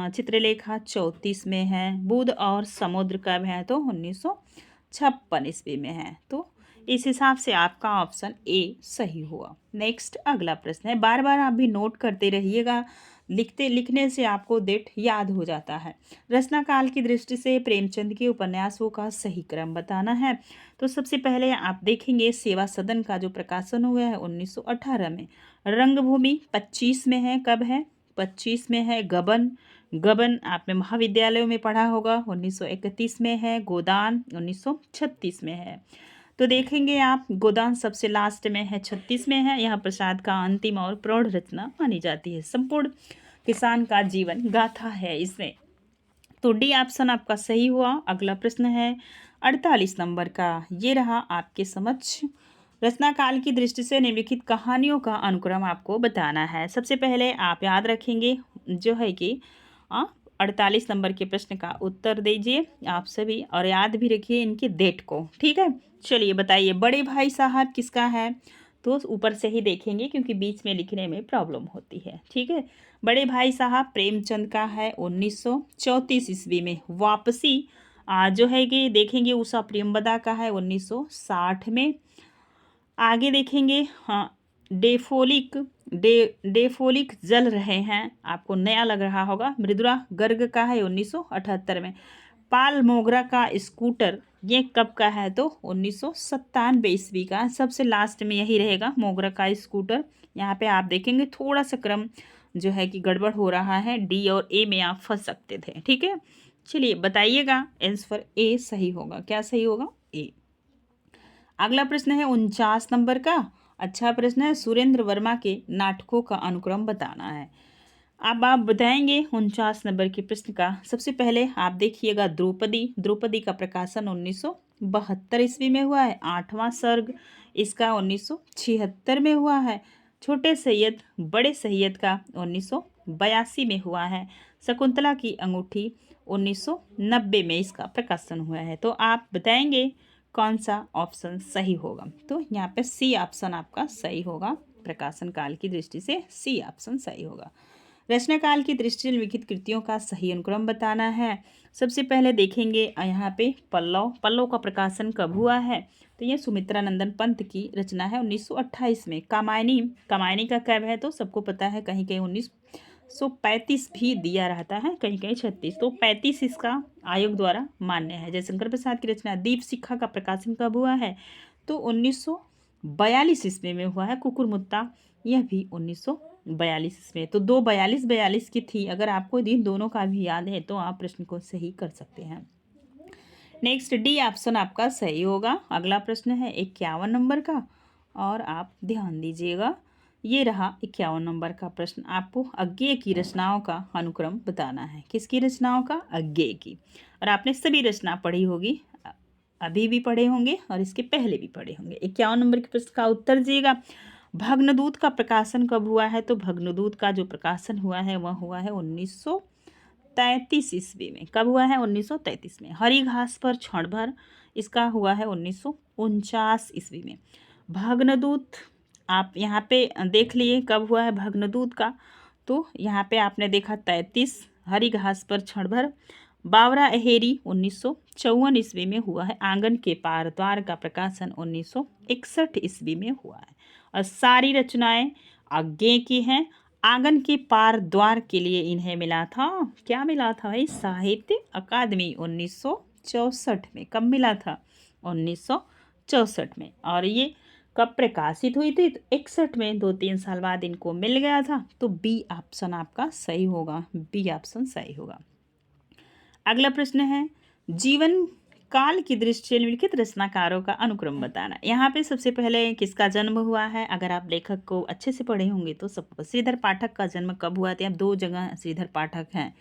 चित्रलेखा 34 में है। बुध और समुद्र कब है तो 1956 ईस्वी में है। तो इस हिसाब से आपका ऑप्शन ए सही हुआ। नेक्स्ट अगला प्रश्न है, बार बार आप भी नोट करते रहिएगा, लिखने से आपको डेट याद हो जाता है। रचना काल की दृष्टि से प्रेमचंद के उपन्यासों का सही क्रम बताना है। तो सबसे पहले आप देखेंगे सेवा सदन का जो प्रकाशन हुआ है 1918 में। रंगभूमि 25 में है, कब है 25 में है। गबन गबन आपने महाविद्यालयों में पढ़ा होगा 1931 में है। गोदान 1936 में है। तो देखेंगे आप गोदान सबसे लास्ट में है, 36 में है। यहाँ प्रसाद का अंतिम और प्रौढ़ रचना मानी जाती है। संपूर्ण किसान का जीवन गाथा है इसमें। तो डी ऑप्शन आपका सही हुआ। अगला प्रश्न है 48 नंबर का, ये रहा आपके समक्ष। रचना काल की दृष्टि से निम्नलिखित कहानियों का अनुक्रम आपको बताना है। सबसे पहले आप याद रखेंगे जो है कि 48 नंबर के प्रश्न का उत्तर दीजिए आप सभी, और याद भी रखिए इनके डेट को, ठीक है। चलिए बताइए, बड़े भाई साहब किसका है तो ऊपर से ही देखेंगे क्योंकि बीच में लिखने में प्रॉब्लम होती है, ठीक है। बड़े भाई साहब प्रेमचंद का है 1934 ईस्वी में। वापसी जो है कि देखेंगे उषा प्रियंवदा का है 1960 में। आगे देखेंगे डेफोलिक जल रहे हैं, आपको नया लग रहा होगा। मृदुला गर्ग का है 1978 में। पाल मोगरा का स्कूटर ये कब का है तो 1997 ईस्वी का। सबसे लास्ट में यही रहेगा मोगरा का स्कूटर। यहाँ पे आप देखेंगे थोड़ा सा क्रम जो है कि गड़बड़ हो रहा है, डी और ए में आप फंस सकते थे, ठीक है। चलिए बताइएगा, आंसर ए सही होगा। क्या सही होगा? ए। अगला प्रश्न है 49 नंबर का। अच्छा प्रश्न है, सुरेंद्र वर्मा के नाटकों का अनुक्रम बताना है। अब आप बताएंगे 49 नंबर के प्रश्न का। सबसे पहले आप देखिएगा द्रौपदी का प्रकाशन 1972 ईस्वी में हुआ है। 8वां सर्ग इसका 1976 में हुआ है। छोटे सैयद बड़े सैयद का 1982 में हुआ है। शकुंतला की अंगूठी 1990 में इसका प्रकाशन हुआ है। तो आप बताएंगे कौन सा ऑप्शन सही होगा। तो यहाँ पे सी ऑप्शन आपका सही होगा। प्रकाशन काल की दृष्टि से सी ऑप्शन सही होगा। रचना काल की दृष्टि से लिखित कृतियों का सही अनुक्रम बताना है। सबसे पहले देखेंगे यहाँ पे पल्लव का प्रकाशन कब हुआ है तो ये सुमित्रा नंदन पंत की रचना है 1928 में। कामायनी का कब है तो सबको पता है, कहीं कहीं 1935 भी दिया रहता है, कहीं कहीं 36, तो 35 इसका आयोग द्वारा मान्य है। जयशंकर प्रसाद की रचना दीप शिखा का प्रकाशन कब हुआ है तो 1942 ईस्वी में हुआ है। कुकुरमुत्ता यह भी 1942 ईस्वी। तो 42 की थी। अगर आपको इन दोनों का भी याद है तो आप प्रश्न को सही कर सकते हैं। नेक्स्ट डी ऑप्शन आपका सही होगा। अगला प्रश्न है 51 नंबर का, और आप ध्यान दीजिएगा, ये रहा 51 नंबर का प्रश्न। आपको अज्ञेय की रचनाओं का अनुक्रम बताना है। किसकी रचनाओं का? अज्ञेय की। और आपने सभी रचना पढ़ी होगी, अभी भी पढ़े होंगे और इसके पहले भी पढ़े होंगे। 51 नंबर के प्रश्न का उत्तर दीजिएगा। भग्नदूत का प्रकाशन कब हुआ है तो भग्नदूत का जो प्रकाशन हुआ है वह हुआ है 1933 ईस्वी में। कब हुआ है? 1933 में। हरी घास पर क्षण भर इसका हुआ है 1949 ईस्वी में। भग्नदूत आप यहाँ पे देख लिए कब हुआ है भग्नदूत का, तो यहाँ पे आपने देखा 33, हरी घास पर क्षण भर। बावरा अहेरी 1954 ईस्वी में हुआ है। आंगन के पार द्वार का प्रकाशन 1961 ईस्वी में हुआ है। और सारी रचनाएं अज्ञेय की हैं। आंगन के पार द्वार के लिए इन्हें मिला था, क्या मिला था भाई? साहित्य अकादमी 1964 में। कब मिला था? 1964 में। और ये कब प्रकाशित हुई थी? तो 61 में, 2-3 साल बाद इनको मिल गया था। तो बी ऑप्शन आपका सही होगा। बी ऑप्शन सही होगा। अगला प्रश्न है, जीवन काल की दृष्टि से निम्नलिखित रचनाकारों का अनुक्रम बताना। यहाँ पे सबसे पहले किसका जन्म हुआ है? अगर आप लेखक को अच्छे से पढ़े होंगे तो सब श्रीधर पाठक का जन्म कब हुआ था? अब 2 जगह श्रीधर पाठक हैं,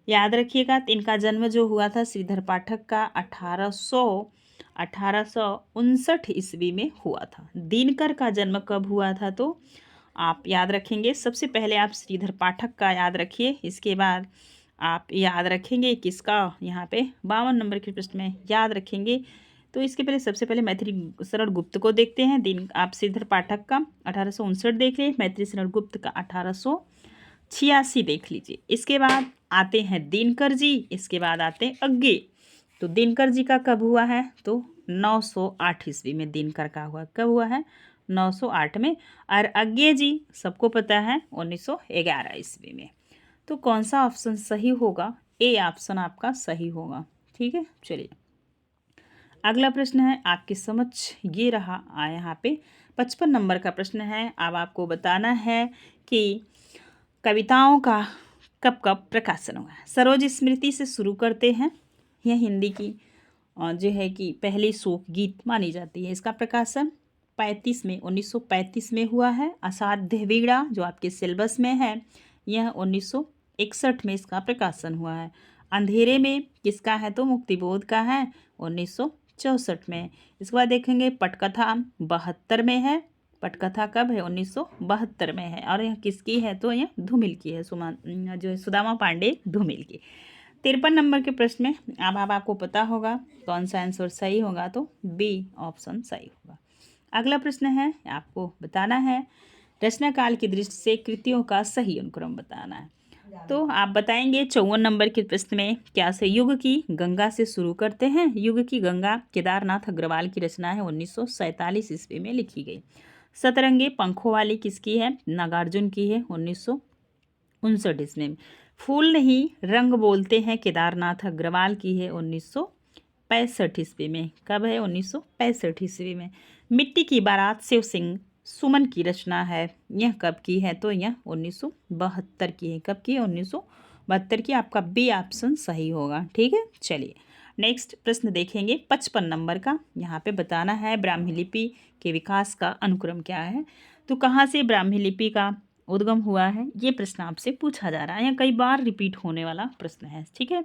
याद रखिएगा। इनका जन्म जो हुआ था श्रीधर पाठक का 1859 ईस्वी में हुआ था। दिनकर का जन्म कब हुआ था तो आप याद रखेंगे। सबसे पहले आप श्रीधर पाठक का याद रखिए, इसके बाद आप याद रखेंगे किसका? यहाँ पे 52 नंबर के प्रश्न में याद रखेंगे तो इसके पहले सबसे पहले मैथिली शरण गुप्त को देखते हैं। दिन आप श्रीधर पाठक का 1859 देख लीजिए, मैथिली शरण गुप्त का 1886 देख लीजिए। इसके बाद आते हैं दिनकर जी, इसके बाद आते हैं अज्ञे। तो दिनकर जी का कब हुआ है? तो 908 ईस्वी में दिनकर का हुआ। कब हुआ है? 908 में। और अज्ञे जी सबको पता है 1911 ईस्वी में। तो कौन सा ऑप्शन सही होगा? ए ऑप्शन आपका सही होगा। ठीक है, चलिए अगला प्रश्न है आपके समक्ष ये रहा। यहाँ पे 55 नंबर का प्रश्न है। अब आपको बताना है कि कविताओं का कब कब प्रकाशन हुआ है। सरोज स्मृति से शुरू करते हैं। यह हिंदी की जो है कि पहली शोक गीत मानी जाती है। इसका प्रकाशन 1935 में हुआ है। असाध्य वीणा जो आपके सिलेबस में है, यह 1961 में इसका प्रकाशन हुआ है। अंधेरे में किसका है? तो मुक्तिबोध का है, 1964 में। इसके बाद देखेंगे पटकथा 72 में है। पटकथा कब है? 1972 में है। और यह किसकी है? तो यह धूमिल की है, जो सुदामा पांडे धूमिल की। 53 नंबर के प्रश्न में अब आपको पता होगा कौन सा आंसर सही होगा, तो बी ऑप्शन सही होगा। अगला प्रश्न है आपको बताना है रचना काल की दृष्टि से कृतियों का सही अनुक्रम बताना है। तो आप बताएंगे 54 नंबर के प्रश्न में क्या से युग की गंगा से शुरू करते हैं। युग की गंगा केदारनाथ अग्रवाल की रचना है, 1947 ईस्वी में लिखी गई। सतरंगे पंखों वाली किसकी है? नागार्जुन की है, 1959 ईस्वी में। फूल नहीं रंग बोलते हैं केदारनाथ अग्रवाल की है, 1965 ईस्वी में। कब है? 1965 ईस्वी में। मिट्टी की बारात शिव सिंह सुमन की रचना है, यह कब की है? तो यह 1972 की है। कब की है? 1972 की। आपका बी ऑप्शन सही होगा। ठीक है, चलिए नेक्स्ट प्रश्न देखेंगे 55 नंबर का। यहाँ पे बताना है ब्राह्मी लिपि के विकास का अनुक्रम क्या है। तो कहाँ से ब्राह्मी लिपि का उद्गम हुआ है, ये प्रश्न आपसे पूछा जा रहा है। यह कई बार रिपीट होने वाला प्रश्न है। ठीक है,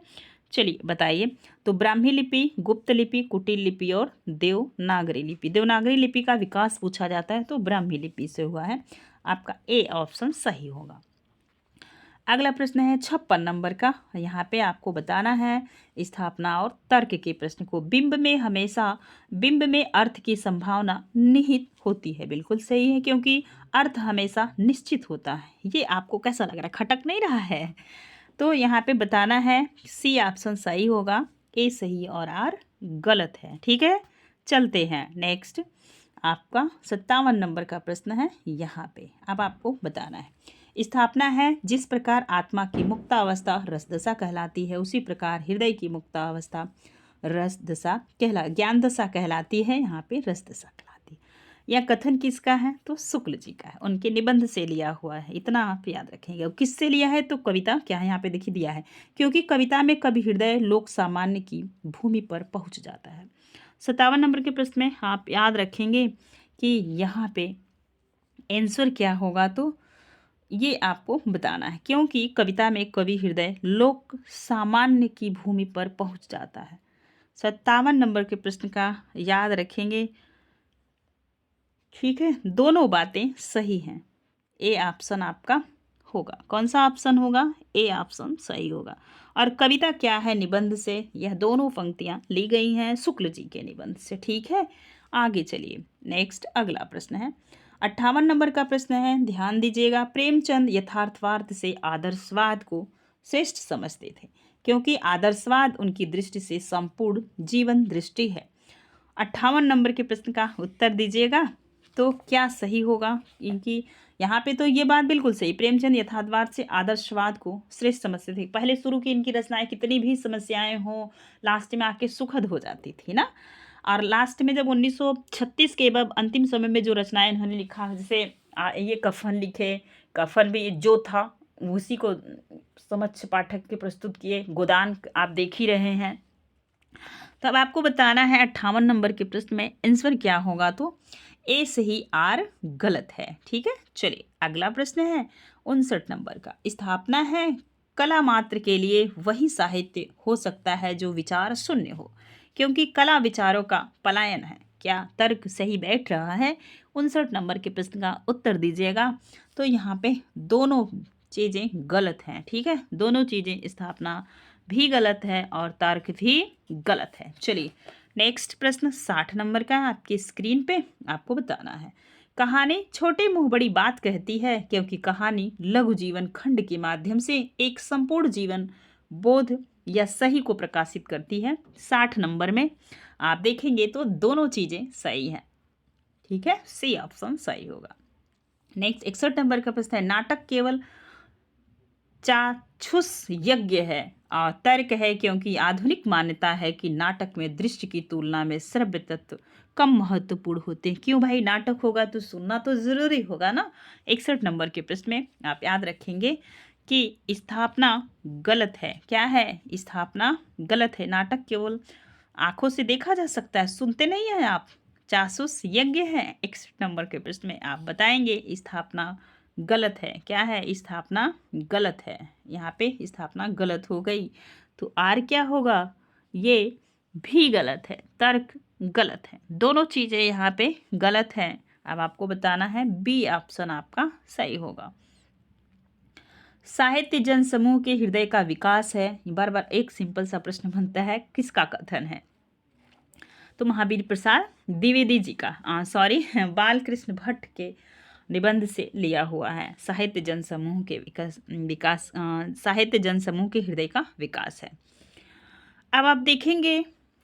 चलिए बताइए। तो ब्राह्मी लिपि, गुप्त लिपि, कुटिल लिपि और देवनागरी लिपि। देवनागरी लिपि का विकास पूछा जाता है तो ब्राह्मी लिपि से हुआ है। आपका ए ऑप्शन सही होगा। अगला प्रश्न है 56 नंबर का। यहाँ पे आपको बताना है स्थापना और तर्क के प्रश्न को। बिंब में अर्थ की संभावना निहित होती है। बिल्कुल सही है, क्योंकि अर्थ हमेशा निश्चित होता है। ये आपको कैसा लग रहा है? खटक नहीं रहा है? तो यहाँ पे बताना है सी ऑप्शन सही होगा। ए सही और आर गलत है। ठीक है, चलते हैं नेक्स्ट। आपका 57 नंबर का प्रश्न है यहाँ पे। अब आपको बताना है स्थापना है। जिस प्रकार आत्मा की मुक्तावस्था रसदशा कहलाती है, उसी प्रकार हृदय की मुक्तावस्था ज्ञान दशा कहलाती है। यहाँ पे रसदशा कहलाती है। यह कथन किसका है? तो शुक्ल जी का है, उनके निबंध से लिया हुआ है। इतना आप याद रखेंगे। और किससे लिया है? तो कविता क्या है, यहाँ पे देखिए दिया है, क्योंकि कविता में कभी हृदय लोक सामान्य की भूमि पर पहुँच जाता है। 57 नंबर के प्रश्न में आप याद रखेंगे कि यहाँ पे आंसर क्या होगा, तो ये आपको बताना है, क्योंकि कविता में कवि हृदय लोक सामान्य की भूमि पर पहुंच जाता है। 57 नंबर के प्रश्न का याद रखेंगे। ठीक है, दोनों बातें सही हैं। ए ऑप्शन आपका होगा। कौन सा ऑप्शन होगा? ए ऑप्शन सही होगा। और कविता क्या है? निबंध से। यह दोनों पंक्तियां ली गई हैं शुक्ल जी के निबंध से। ठीक है, आगे चलिए नेक्स्ट अगला प्रश्न है 58 नंबर का प्रश्न है। ध्यान दीजिएगा। प्रेमचंद यथार्थवाद से आदर्शवाद को श्रेष्ठ समझते थे, क्योंकि आदर्शवाद उनकी दृष्टि से संपूर्ण जीवन दृष्टि है। 58 नंबर के प्रश्न का उत्तर दीजिएगा। तो क्या सही होगा? इनकी यहाँ पे तो ये बात बिल्कुल सही। प्रेमचंद यथार्थवाद से आदर्शवाद को श्रेष्ठ समझते थे। पहले शुरू की इनकी रचनाएं कितनी भी समस्याएं हों, लास्ट में आके सुखद हो जाती थी ना। और लास्ट में जब 1936 के बाद अंतिम समय में जो रचनाएं इन्होंने लिखा, जैसे ये कफन लिखे, कफन भी जो था उसी को समक्ष पाठक के प्रस्तुत किए। गोदान आप देख ही रहे हैं। तो अब आपको बताना है 58 नंबर के प्रश्न में आंसर क्या होगा। तो ए सही आर गलत है। ठीक है, चलिए अगला प्रश्न है 59 नंबर का। स्थापना है कला मात्र के लिए वही साहित्य हो सकता है जो विचार शून्य हो, क्योंकि कला विचारों का पलायन है। क्या तर्क सही बैठ रहा है? 59 नंबर के प्रश्न का उत्तर दीजिएगा। तो यहाँ पे दोनों चीज़ें गलत हैं। ठीक है, दोनों चीज़ें, स्थापना भी गलत है और तर्क भी गलत है। चलिए नेक्स्ट प्रश्न 60 नंबर का है आपकी स्क्रीन पे, आपको बताना है। कहानी छोटे मुंह बड़ी बात कहती है क्योंकि कहानी लघु जीवन खंड के माध्यम से एक संपूर्ण जीवन बोध या सही को प्रकाशित करती है। 60 नंबर में आप देखेंगे तो दोनों चीजें सही हैं। ठीक है, सी ऑप्शन सही होगा। नेक्स्ट 61 नंबर का प्रश्न है, नाटक केवल चाक्षुष यज्ञ है और तर्क है क्योंकि आधुनिक मान्यता है कि नाटक में दृश्य की तुलना में श्रव्य तत्व कम महत्वपूर्ण होते हैं। क्यों भाई, नाटक होगा तो सुनना तो जरूरी होगा ना। 61 नंबर के प्रश्न में आप याद रखेंगे कि स्थापना गलत है। क्या है, स्थापना गलत है। नाटक केवल आंखों से देखा जा सकता है, सुनते नहीं है आप। चाक्षुष यज्ञ है। 61 नंबर के प्रश्न में आप बताएंगे स्थापना गलत है। क्या है, स्थापना गलत है। यहाँ पे स्थापना गलत हो गई तो आर क्या होगा, ये भी गलत है, तर्क गलत है, दोनों चीजें यहाँ पे गलत हैं। अब आपको बताना है, बी ऑप्शन आपका सही होगा। साहित्य जन समूह के हृदय का विकास है, बार बार एक सिंपल सा प्रश्न बनता है, किसका कथन है? तो महावीर प्रसाद द्विवेदी जी का, बालकृष्ण भट्ट के निबंध से लिया हुआ है। साहित्य जन समूह के विकास साहित्य जन समूह के हृदय का विकास है। अब आप देखेंगे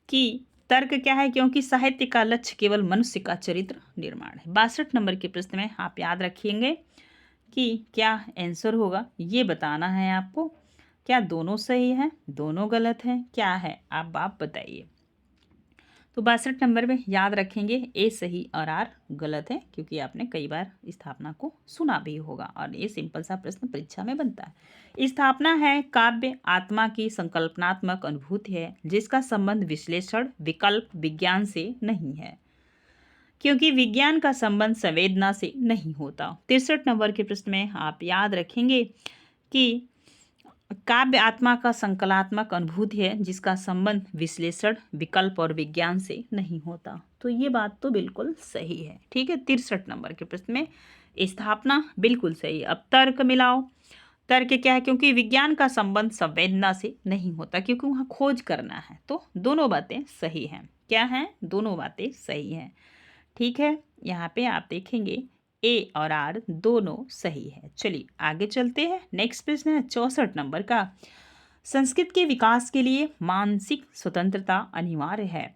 कि तर्क क्या है, क्योंकि साहित्य का लक्ष्य केवल मनुष्य का चरित्र निर्माण है। 62 नंबर के प्रश्न में आप याद रखेंगे कि क्या आंसर होगा, ये बताना है आपको। क्या दोनों सही है, दोनों गलत है, क्या है, आप बताइए। तो 62 नंबर में याद रखेंगे ए सही और आर गलत है, क्योंकि आपने कई बार स्थापना को सुना भी होगा और ये सिंपल सा प्रश्न परीक्षा में बनता है। स्थापना है काव्य आत्मा की संकल्पनात्मक अनुभूति है जिसका संबंध विश्लेषण विकल्प विज्ञान से नहीं है, क्योंकि विज्ञान का संबंध संवेदना से नहीं होता। 63 नंबर के प्रश्न में आप याद रखेंगे कि काव्य आत्मा का संकलात्मक अनुभूति है जिसका संबंध विश्लेषण विकल्प और विज्ञान से नहीं होता। तो ये बात तो बिल्कुल सही है। ठीक है, 63 नंबर के प्रश्न में स्थापना बिल्कुल सही। अब तर्क मिलाओ। तर्क क्या है, क्योंकि विज्ञान का संबंध संवेदना से नहीं होता, क्योंकि वहाँ खोज करना है। तो दोनों बातें सही हैं। क्या है, दोनों बातें सही हैं। ठीक है, यहाँ पे आप देखेंगे ए और आर दोनों सही है। चलिए आगे चलते हैं। नेक्स्ट प्रश्न है 64 नंबर का, संस्कृत के विकास के लिए मानसिक स्वतंत्रता अनिवार्य है।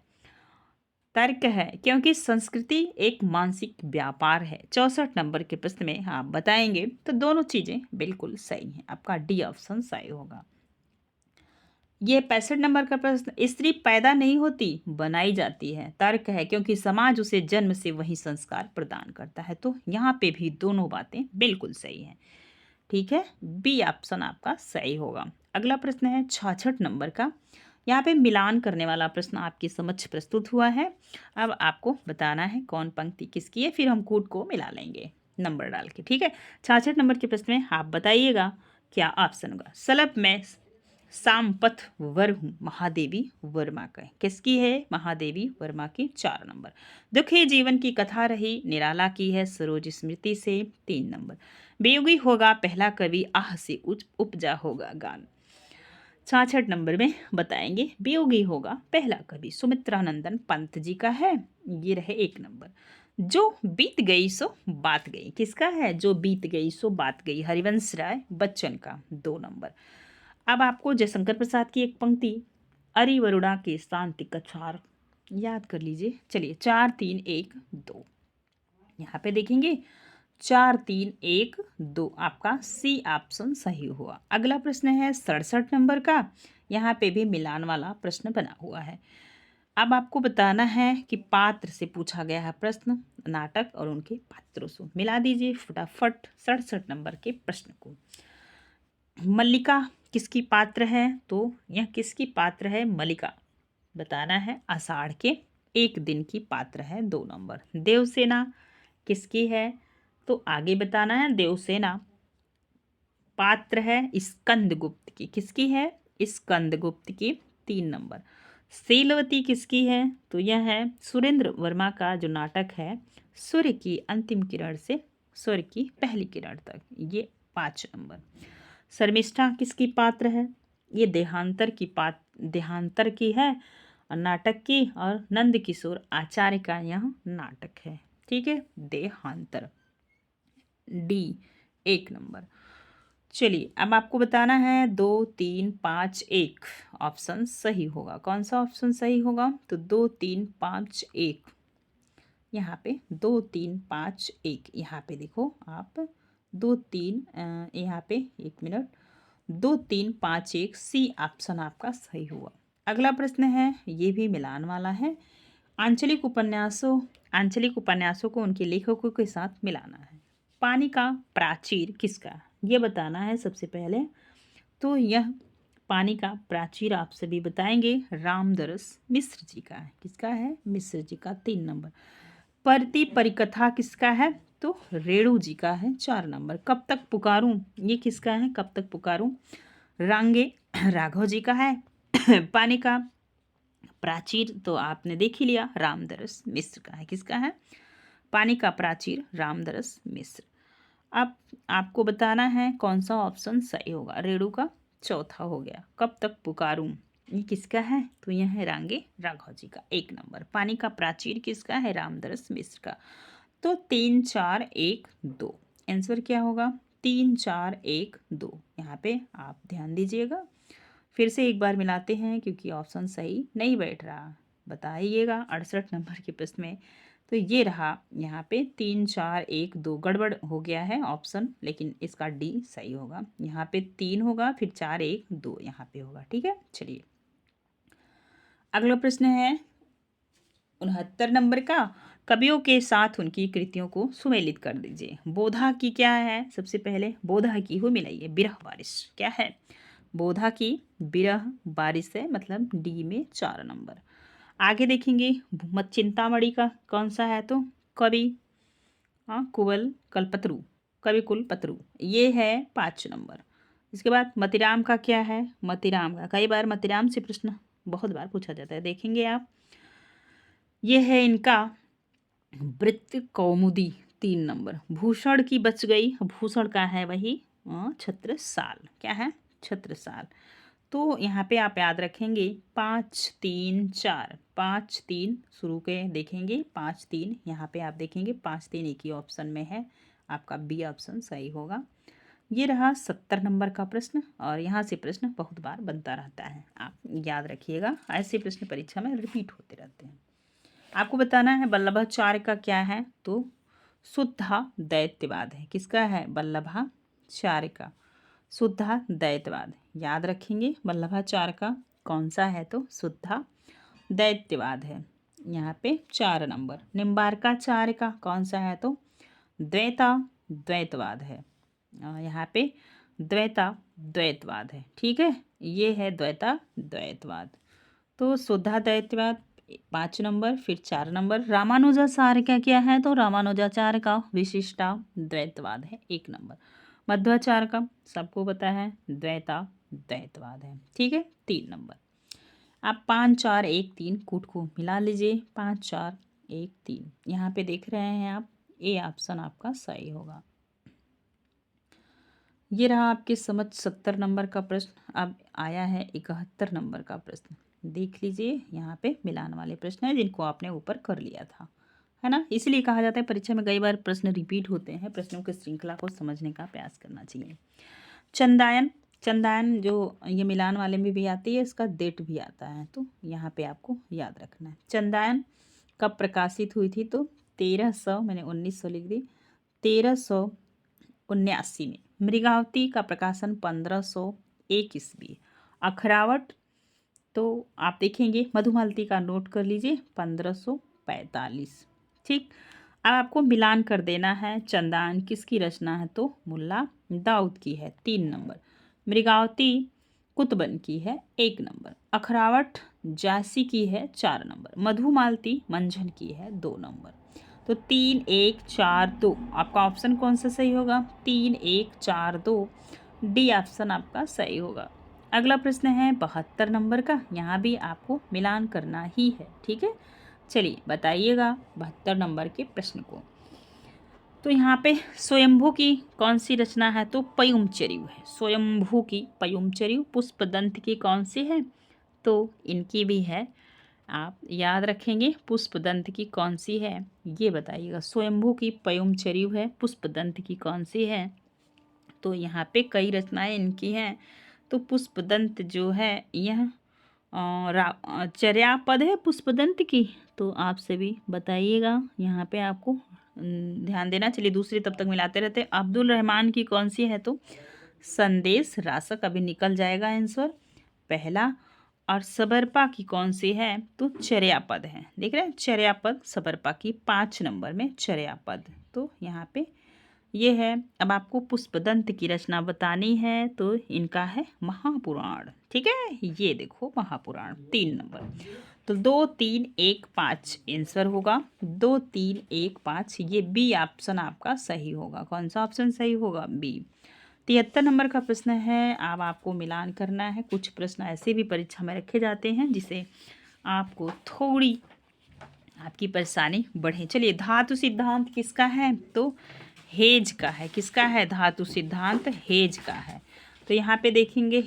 तर्क है क्योंकि संस्कृति एक मानसिक व्यापार है। 64 नंबर के प्रश्न में आप बताएंगे तो दोनों चीजें बिल्कुल सही हैं। आपका डी ऑप्शन सही होगा। ये 65 नंबर का प्रश्न, स्त्री पैदा नहीं होती बनाई जाती है। तर्क है क्योंकि समाज उसे जन्म से वही संस्कार प्रदान करता है। तो यहाँ पे भी दोनों बातें बिल्कुल सही हैं। ठीक है, बी ऑप्शन आपका सही होगा। अगला प्रश्न है 66 नंबर का। यहाँ पे मिलान करने वाला प्रश्न आपके समक्ष प्रस्तुत हुआ है। अब आपको बताना है कौन पंक्ति किसकी है, फिर हम कूट को मिला लेंगे नंबर डाल के। ठीक है, 66 नंबर के प्रश्न में आप बताइएगा क्या ऑप्शन होगा। सलभ में सामपथ वर हूँ महादेवी वर्मा का, किसकी है, महादेवी वर्मा की। 4 नंबर। दुखी जीवन की कथा रही निराला की है सरोज स्मृति से। 3 नंबर। वियोगी होगा पहला कवि आह से उपजा होगा गान। 66 नंबर में बताएंगे वियोगी होगा पहला कवि सुमित्रानंदन पंत जी का है। ये रहे 1 नंबर। जो बीत गई सो बात गई, किसका है, जो बीत गई सो बात गई, हरिवंश राय बच्चन का। 2 नंबर। अब आपको जयशंकर प्रसाद की एक पंक्ति, अरि वरुणा के शांति कछार, याद कर लीजिए। चलिए 4 3 1 2, यहाँ पे देखेंगे 4 3 1 2, आपका सी ऑप्शन सही हुआ। अगला प्रश्न है 67 नंबर का। यहाँ पे भी मिलान वाला प्रश्न बना हुआ है। अब आपको बताना है कि पात्र से पूछा गया है प्रश्न, नाटक और उनके पात्रों से मिला दीजिए फटाफट 67 नंबर के प्रश्न को। मल्लिका किसकी पात्र है, तो यह किसकी पात्र है, मल्लिका बताना है आषाढ़ के एक दिन की पात्र है। 2 नंबर। देवसेना किसकी है, तो आगे बताना है। देवसेना पात्र है स्कंदगुप्त की, किसकी है, स्कंदगुप्त की। 3 नंबर। शीलवती किसकी है, तो यह है सुरेंद्र वर्मा का जो नाटक है सूर्य की अंतिम किरण से सूर्य की पहली किरण तक, ये 5 नंबर। शर्मिष्ठा किसकी पात्र है, ये देहांतर की है नाटक की, और नंद किशोर आचार्य का यह नाटक है। ठीक है, देहांतर, डी 1 नंबर। चलिए अब आपको बताना है 2, 3, 5, 1 ऑप्शन सही होगा। कौन सा ऑप्शन सही होगा? तो 2, 3, 5, 1, यहाँ पे 2, 3, 5, 1, यहाँ पे देखो आप 2, 3, यहाँ पे 1 मिनट, 2, 3, 5, 1 सी ऑप्शन आपका सही हुआ। अगला प्रश्न है, ये भी मिलान वाला है। आंचलिक उपन्यासों को उनके लेखकों के साथ मिलाना है। पानी का प्राचीर किसका है? ये बताना है सबसे पहले। तो यह पानी का प्राचीर आप सभी बताएंगे रामदरस मिश्र जी का है। किसका है? मिश्र जी का, 3 नंबर। परती परिकथा किसका है? तो रेणु जी का है, 4 नंबर। कब तक पुकारूं, ये किसका है? कब तक पुकारूं, रांगे राघव जी का है। पानी का प्राचीर तो आपने देख ही लिया, रामदरस मिश्र का है। किसका है? पानी का प्राचीर रामदरस मिश्र। अब आपको बताना है कौन सा ऑप्शन सही होगा। रेणु का चौथा हो गया। कब तक पुकारूं, ये किसका है? तो यह है रांगे राघव जी का, 1 नंबर। पानी का प्राचीर किसका है? रामदरस मिश्र का। तो 3, 4, 1, 2 आंसर क्या होगा? 3, 4, 1, 2। यहाँ पे आप ध्यान दीजिएगा। फिर से एक बार मिलाते हैं क्योंकि ऑप्शन सही नहीं बैठ रहा, बताइएगा 68 नंबर के प्रश्न में। तो ये रहा, यहाँ पे 3, 4, 1, 2 गड़बड़ हो गया है ऑप्शन, लेकिन इसका डी सही होगा। यहाँ पे 3 होगा, फिर 4, 1, 2 यहाँ पे होगा। ठीक है, चलिए अगला प्रश्न है 69 नंबर का। कवियों के साथ उनकी कृतियों को सुमेलित कर दीजिए। बोधा की क्या है? सबसे पहले बोधा की हो मिलाइए, बिरह बारिश क्या है? बोधा की बिरह बारिश है, मतलब डी में 4 नंबर। आगे देखेंगे मत चिंतामणि का कौन सा है? तो कवि कुवल कल्पतरु, कवि कुलपतरु, ये है 5 नंबर। इसके बाद मतिराम का क्या है? मतिराम का कई बार मतिराम से प्रश्न बहुत बार पूछा जाता है, देखेंगे आप। ये है इनका वृत्त कौमुदी, 3 नंबर। भूषण की बच गई, भूषण का है वही छत्रसाल, क्या है? छत्रसाल। तो यहाँ पे आप याद रखेंगे 5, 3, 4, 5, 3 शुरू के देखेंगे, 5, 3 यहाँ पे आप देखेंगे 5, 3 एक ही ऑप्शन में है, आपका बी ऑप्शन सही होगा। ये रहा 70 नंबर का प्रश्न, और यहाँ से प्रश्न बहुत बार बनता रहता है, आप याद रखिएगा। ऐसे प्रश्न परीक्षा में रिपीट होते रहते हैं। आपको बताना है वल्लभाचार्य का क्या है? तो शुद्धा दैत्यवाद है। किसका है? वल्लभाचार्य का शुद्धा दैत्यवाद, याद रखेंगे। वल्लभाचार्य का कौन सा है? तो शुद्धा दैत्यवाद है, यहाँ पे 4 नंबर। निम्बार्काचार्य का कौन सा है? तो द्वैतवाद है, यहाँ पे द्वैतवाद है। ठीक है, ये है द्वैतवाद। तो शुद्धा दैत्यवाद 5 नंबर, फिर 4 नंबर। रामानुजाचार्य का क्या है? तो रामानुजाचार्य का विशिष्टा द्वैतवाद है, 1 नंबर। मध्वाचार्य का सबको पता है द्वैतवाद है। ठीक है, 3 नंबर। आप 5, 4, 1, 3 कूट को मिला लीजिए, 5, 4, 1, 3 यहाँ पे देख रहे हैं आप, ए ऑप्शन आपका सही होगा। ये रहा आपके समझ 70 नंबर का प्रश्न। अब आया है 71 नंबर का प्रश्न, देख लीजिए। यहाँ पे मिलान वाले प्रश्न हैं जिनको आपने ऊपर कर लिया था, है ना। इसलिए कहा जाता है परीक्षा में कई बार प्रश्न रिपीट होते हैं, प्रश्नों की श्रृंखला को समझने का प्रयास करना चाहिए। चंदायन जो ये मिलान वाले में भी आती है, इसका डेट भी आता है, तो यहाँ पे आपको याद रखना है। चंदायन कब प्रकाशित हुई थी? तो 1300, मैंने 1900 लिख दी, 1379 में। मृगावती का प्रकाशन 1501 ईस्वी। अखरावट तो आप देखेंगे, मधुमालती का नोट कर लीजिए, 1545। ठीक, अब आपको मिलान कर देना है। चंदान किसकी रचना है? तो मुल्ला दाऊद की है, 3 नंबर। मृगावती कुतबन की है, 1 नंबर। अखरावट जासी की है, 4 नंबर। मधुमालती मंझन की है, 2 नंबर। तो 3, 1, 4, 2 आपका ऑप्शन कौन सा सही होगा? 3, 1, 4, 2 डी ऑप्शन आपका सही होगा। अगला प्रश्न है 72 नंबर का, यहाँ भी आपको मिलान करना ही है। ठीक है, चलिए बताइएगा 72 नंबर के प्रश्न को। तो यहाँ पे स्वयंभू की कौन सी रचना है? तो पयुमचर्यु है, स्वयंभू की पयुमचर्यु। पुष्पदंत की कौन सी है? तो इनकी भी है आप याद रखेंगे पुष्पदंत की कौन सी है, ये बताइएगा। स्वयंभू की पयुमचर्यु है, पुष्पदंत की कौन सी है? तो यहाँ पे कई रचनाएं इनकी हैं। तो पुष्पदंत जो है यह चर्यापद है पुष्पदंत की। तो आप सभी बताइएगा, यहाँ पे आपको ध्यान देना। चलिए दूसरी तब तक मिलाते रहते। अब्दुल रहमान की कौन सी है? तो संदेश रासक, अभी निकल जाएगा आंसर पहला। और सबरपा की कौन सी है? तो चर्यापद है। देख रहे हैं, चर्यापद सबरपा की 5 नंबर में चर्यापद। तो यहाँ पे ये है। अब आपको पुष्पदंत की रचना बतानी है, तो इनका है महापुराण। ठीक है, ये देखो महापुराण 3 नंबर। तो 2 3 1 5 आंसर होगा। 2 3 1 5, ये बी ऑप्शन आपका सही होगा। कौन सा ऑप्शन सही होगा? बी। 73 नंबर का प्रश्न है। अब आपको मिलान करना है। कुछ प्रश्न ऐसे भी परीक्षा में रखे जाते हैं जिसे आपको थोड़ी आपकी परेशानी बढ़े। चलिए, धातु सिद्धांत किसका है? तो हेज का है। किसका है? धातु सिद्धांत हेज का है। तो यहाँ पे देखेंगे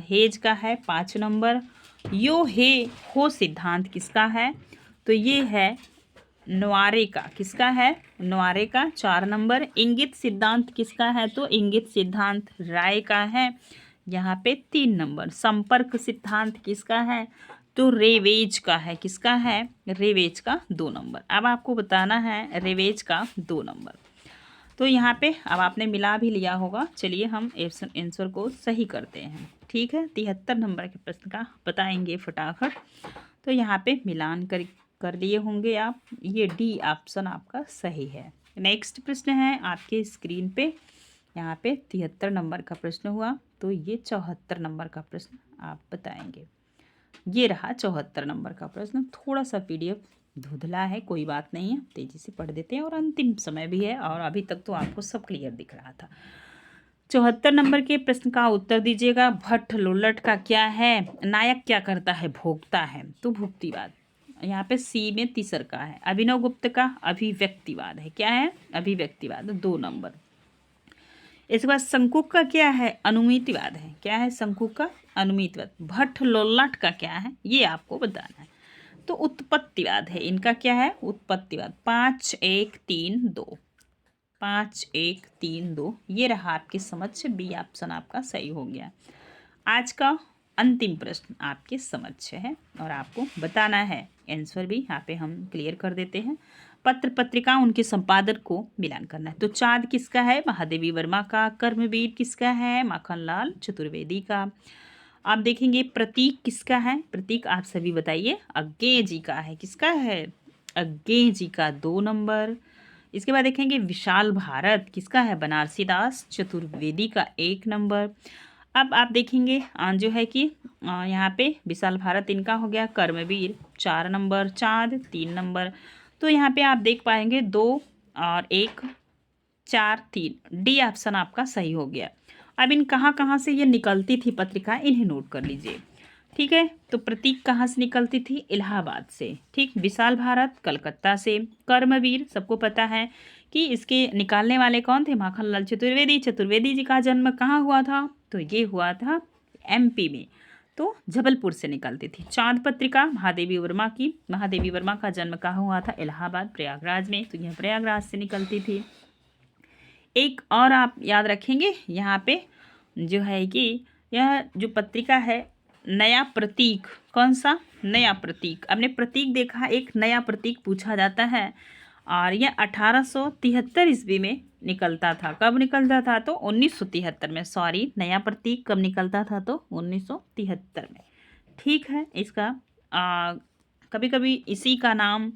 हेज का है 5 नंबर। यो हे हो सिद्धांत किसका है? तो ये है नोआरे का। किसका है? नोआरे का 4 नंबर। इंगित सिद्धांत किसका है? तो इंगित सिद्धांत राय का है, यहाँ पे 3 नंबर। संपर्क सिद्धांत किसका है? तो रेवेज का है। किसका है? रेवेज का 2 नंबर। अब आपको बताना है रेवेज का 2 नंबर। तो यहाँ पे अब आपने मिला भी लिया होगा। चलिए हम आंसर को सही करते हैं। ठीक है, 73 नंबर के प्रश्न का बताएंगे फटाफट। तो यहाँ पे मिलान कर लिए होंगे आप। ये डी ऑप्शन आपका सही है। नेक्स्ट प्रश्न है आपके स्क्रीन पे। यहाँ पे 73 नंबर का प्रश्न हुआ। तो ये 74 नंबर का प्रश्न आप बताएंगे। ये रहा 74 नंबर का प्रश्न। थोड़ा सा PDF धुंधला है, कोई बात नहीं है, तेजी से पढ़ देते हैं। और अंतिम समय भी है और अभी तक तो आपको सब क्लियर दिख रहा था। 74 नंबर के प्रश्न का उत्तर दीजिएगा। भट्ट लोल्लट का क्या है? नायक क्या करता है? भोगता है। तो भुक्तिवाद। यहाँ पे सी में तीसर का है। अभिनव गुप्त का अभिव्यक्तिवाद है। क्या है? अभिव्यक्तिवाद 2 नंबर। इसके बाद शंकुक का क्या है? अनुमितिवाद है। क्या है? शंकुक का अनुमितिवाद। भट्ट लोल्लट का क्या है? ये आपको बताना है। तो उत्पत्तिवाद है। इनका क्या है? उत्पत्तिवाद। 5 1 3 2, 5 1 3 2, ये रहा आपकी समझ से। बी ऑप्शन आपका सही हो गया। आज का अंतिम प्रश्न आपके समझ से है और आपको बताना है। आंसर भी यहाँ पे हम क्लियर कर देते हैं। पत्र पत्रिका उनके संपादक को मिलान करना है। तो चाँद किसका है? महादेवी वर्मा का। कर्मवीर किसका है? माखनलाल चतुर्वेदी का। आप देखेंगे प्रतीक किसका है? प्रतीक आप सभी बताइए। अज्ञेय जी का है। किसका है? अज्ञेय जी का 2 नंबर। इसके बाद देखेंगे विशाल भारत किसका है? बनारसी दास चतुर्वेदी का 1 नंबर। अब आप देखेंगे जो है कि यहाँ पे विशाल भारत इनका हो गया। कर्मवीर 4 नंबर। चाँद 3 नंबर। तो यहाँ पे आप देख पाएंगे 2 और 1 4 3, डी ऑप्शन आपका सही हो गया। अब इन कहाँ से ये निकलती थी पत्रिका, इन्हें नोट कर लीजिए। ठीक है, तो प्रतीक कहाँ से निकलती थी? इलाहाबाद से। ठीक, विशाल भारत कलकत्ता से। कर्मवीर सबको पता है कि इसके निकालने वाले कौन थे? माखनलाल चतुर्वेदी। चतुर्वेदी जी का जन्म कहाँ हुआ था? तो ये हुआ था MP में। तो जबलपुर से निकलती थी। चाँद पत्रिका महादेवी वर्मा की। महादेवी वर्मा का जन्म कहाँ हुआ था? इलाहाबाद प्रयागराज में। तो यह प्रयागराज से निकलती थी। एक और आप याद रखेंगे यहाँ पे जो है कि यह जो पत्रिका है नया प्रतीक। कौन सा? नया प्रतीक। आपने प्रतीक देखा, एक नया प्रतीक पूछा जाता है और यह 1873 ईस्वी में निकलता था। कब निकलता था? तो 1973 में। सॉरी, नया प्रतीक कब निकलता था? तो 1973 में। ठीक है, इसका कभी कभी इसी का नाम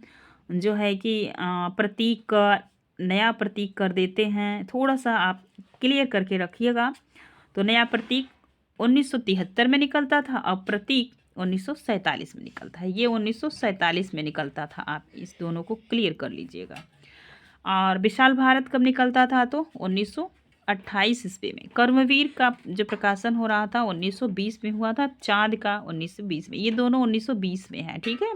जो है कि प्रतीक का नया प्रतीक कर देते हैं। थोड़ा सा आप क्लियर करके रखिएगा। तो नया प्रतीक 1973 में निकलता था और प्रतीक 1947 में निकलता है। ये 1947 में निकलता था। आप इस दोनों को क्लियर कर लीजिएगा। और विशाल भारत कब निकलता था? तो 1928 ईस्वी में। कर्मवीर का जो प्रकाशन हो रहा था 1920 में हुआ था। चाँद का 1920 में। ये दोनों 1920 में है। ठीक है,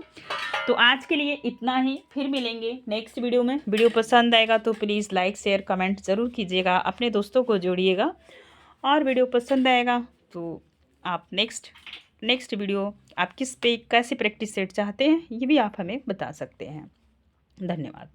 तो आज के लिए इतना ही। फिर मिलेंगे नेक्स्ट वीडियो में। वीडियो पसंद आएगा तो प्लीज़ लाइक शेयर कमेंट ज़रूर कीजिएगा। अपने दोस्तों को जोड़िएगा और वीडियो पसंद आएगा तो आप नेक्स्ट नेक्स्ट वीडियो आप किस पे कैसे प्रैक्टिस सेट चाहते हैं, ये भी आप हमें बता सकते हैं। धन्यवाद।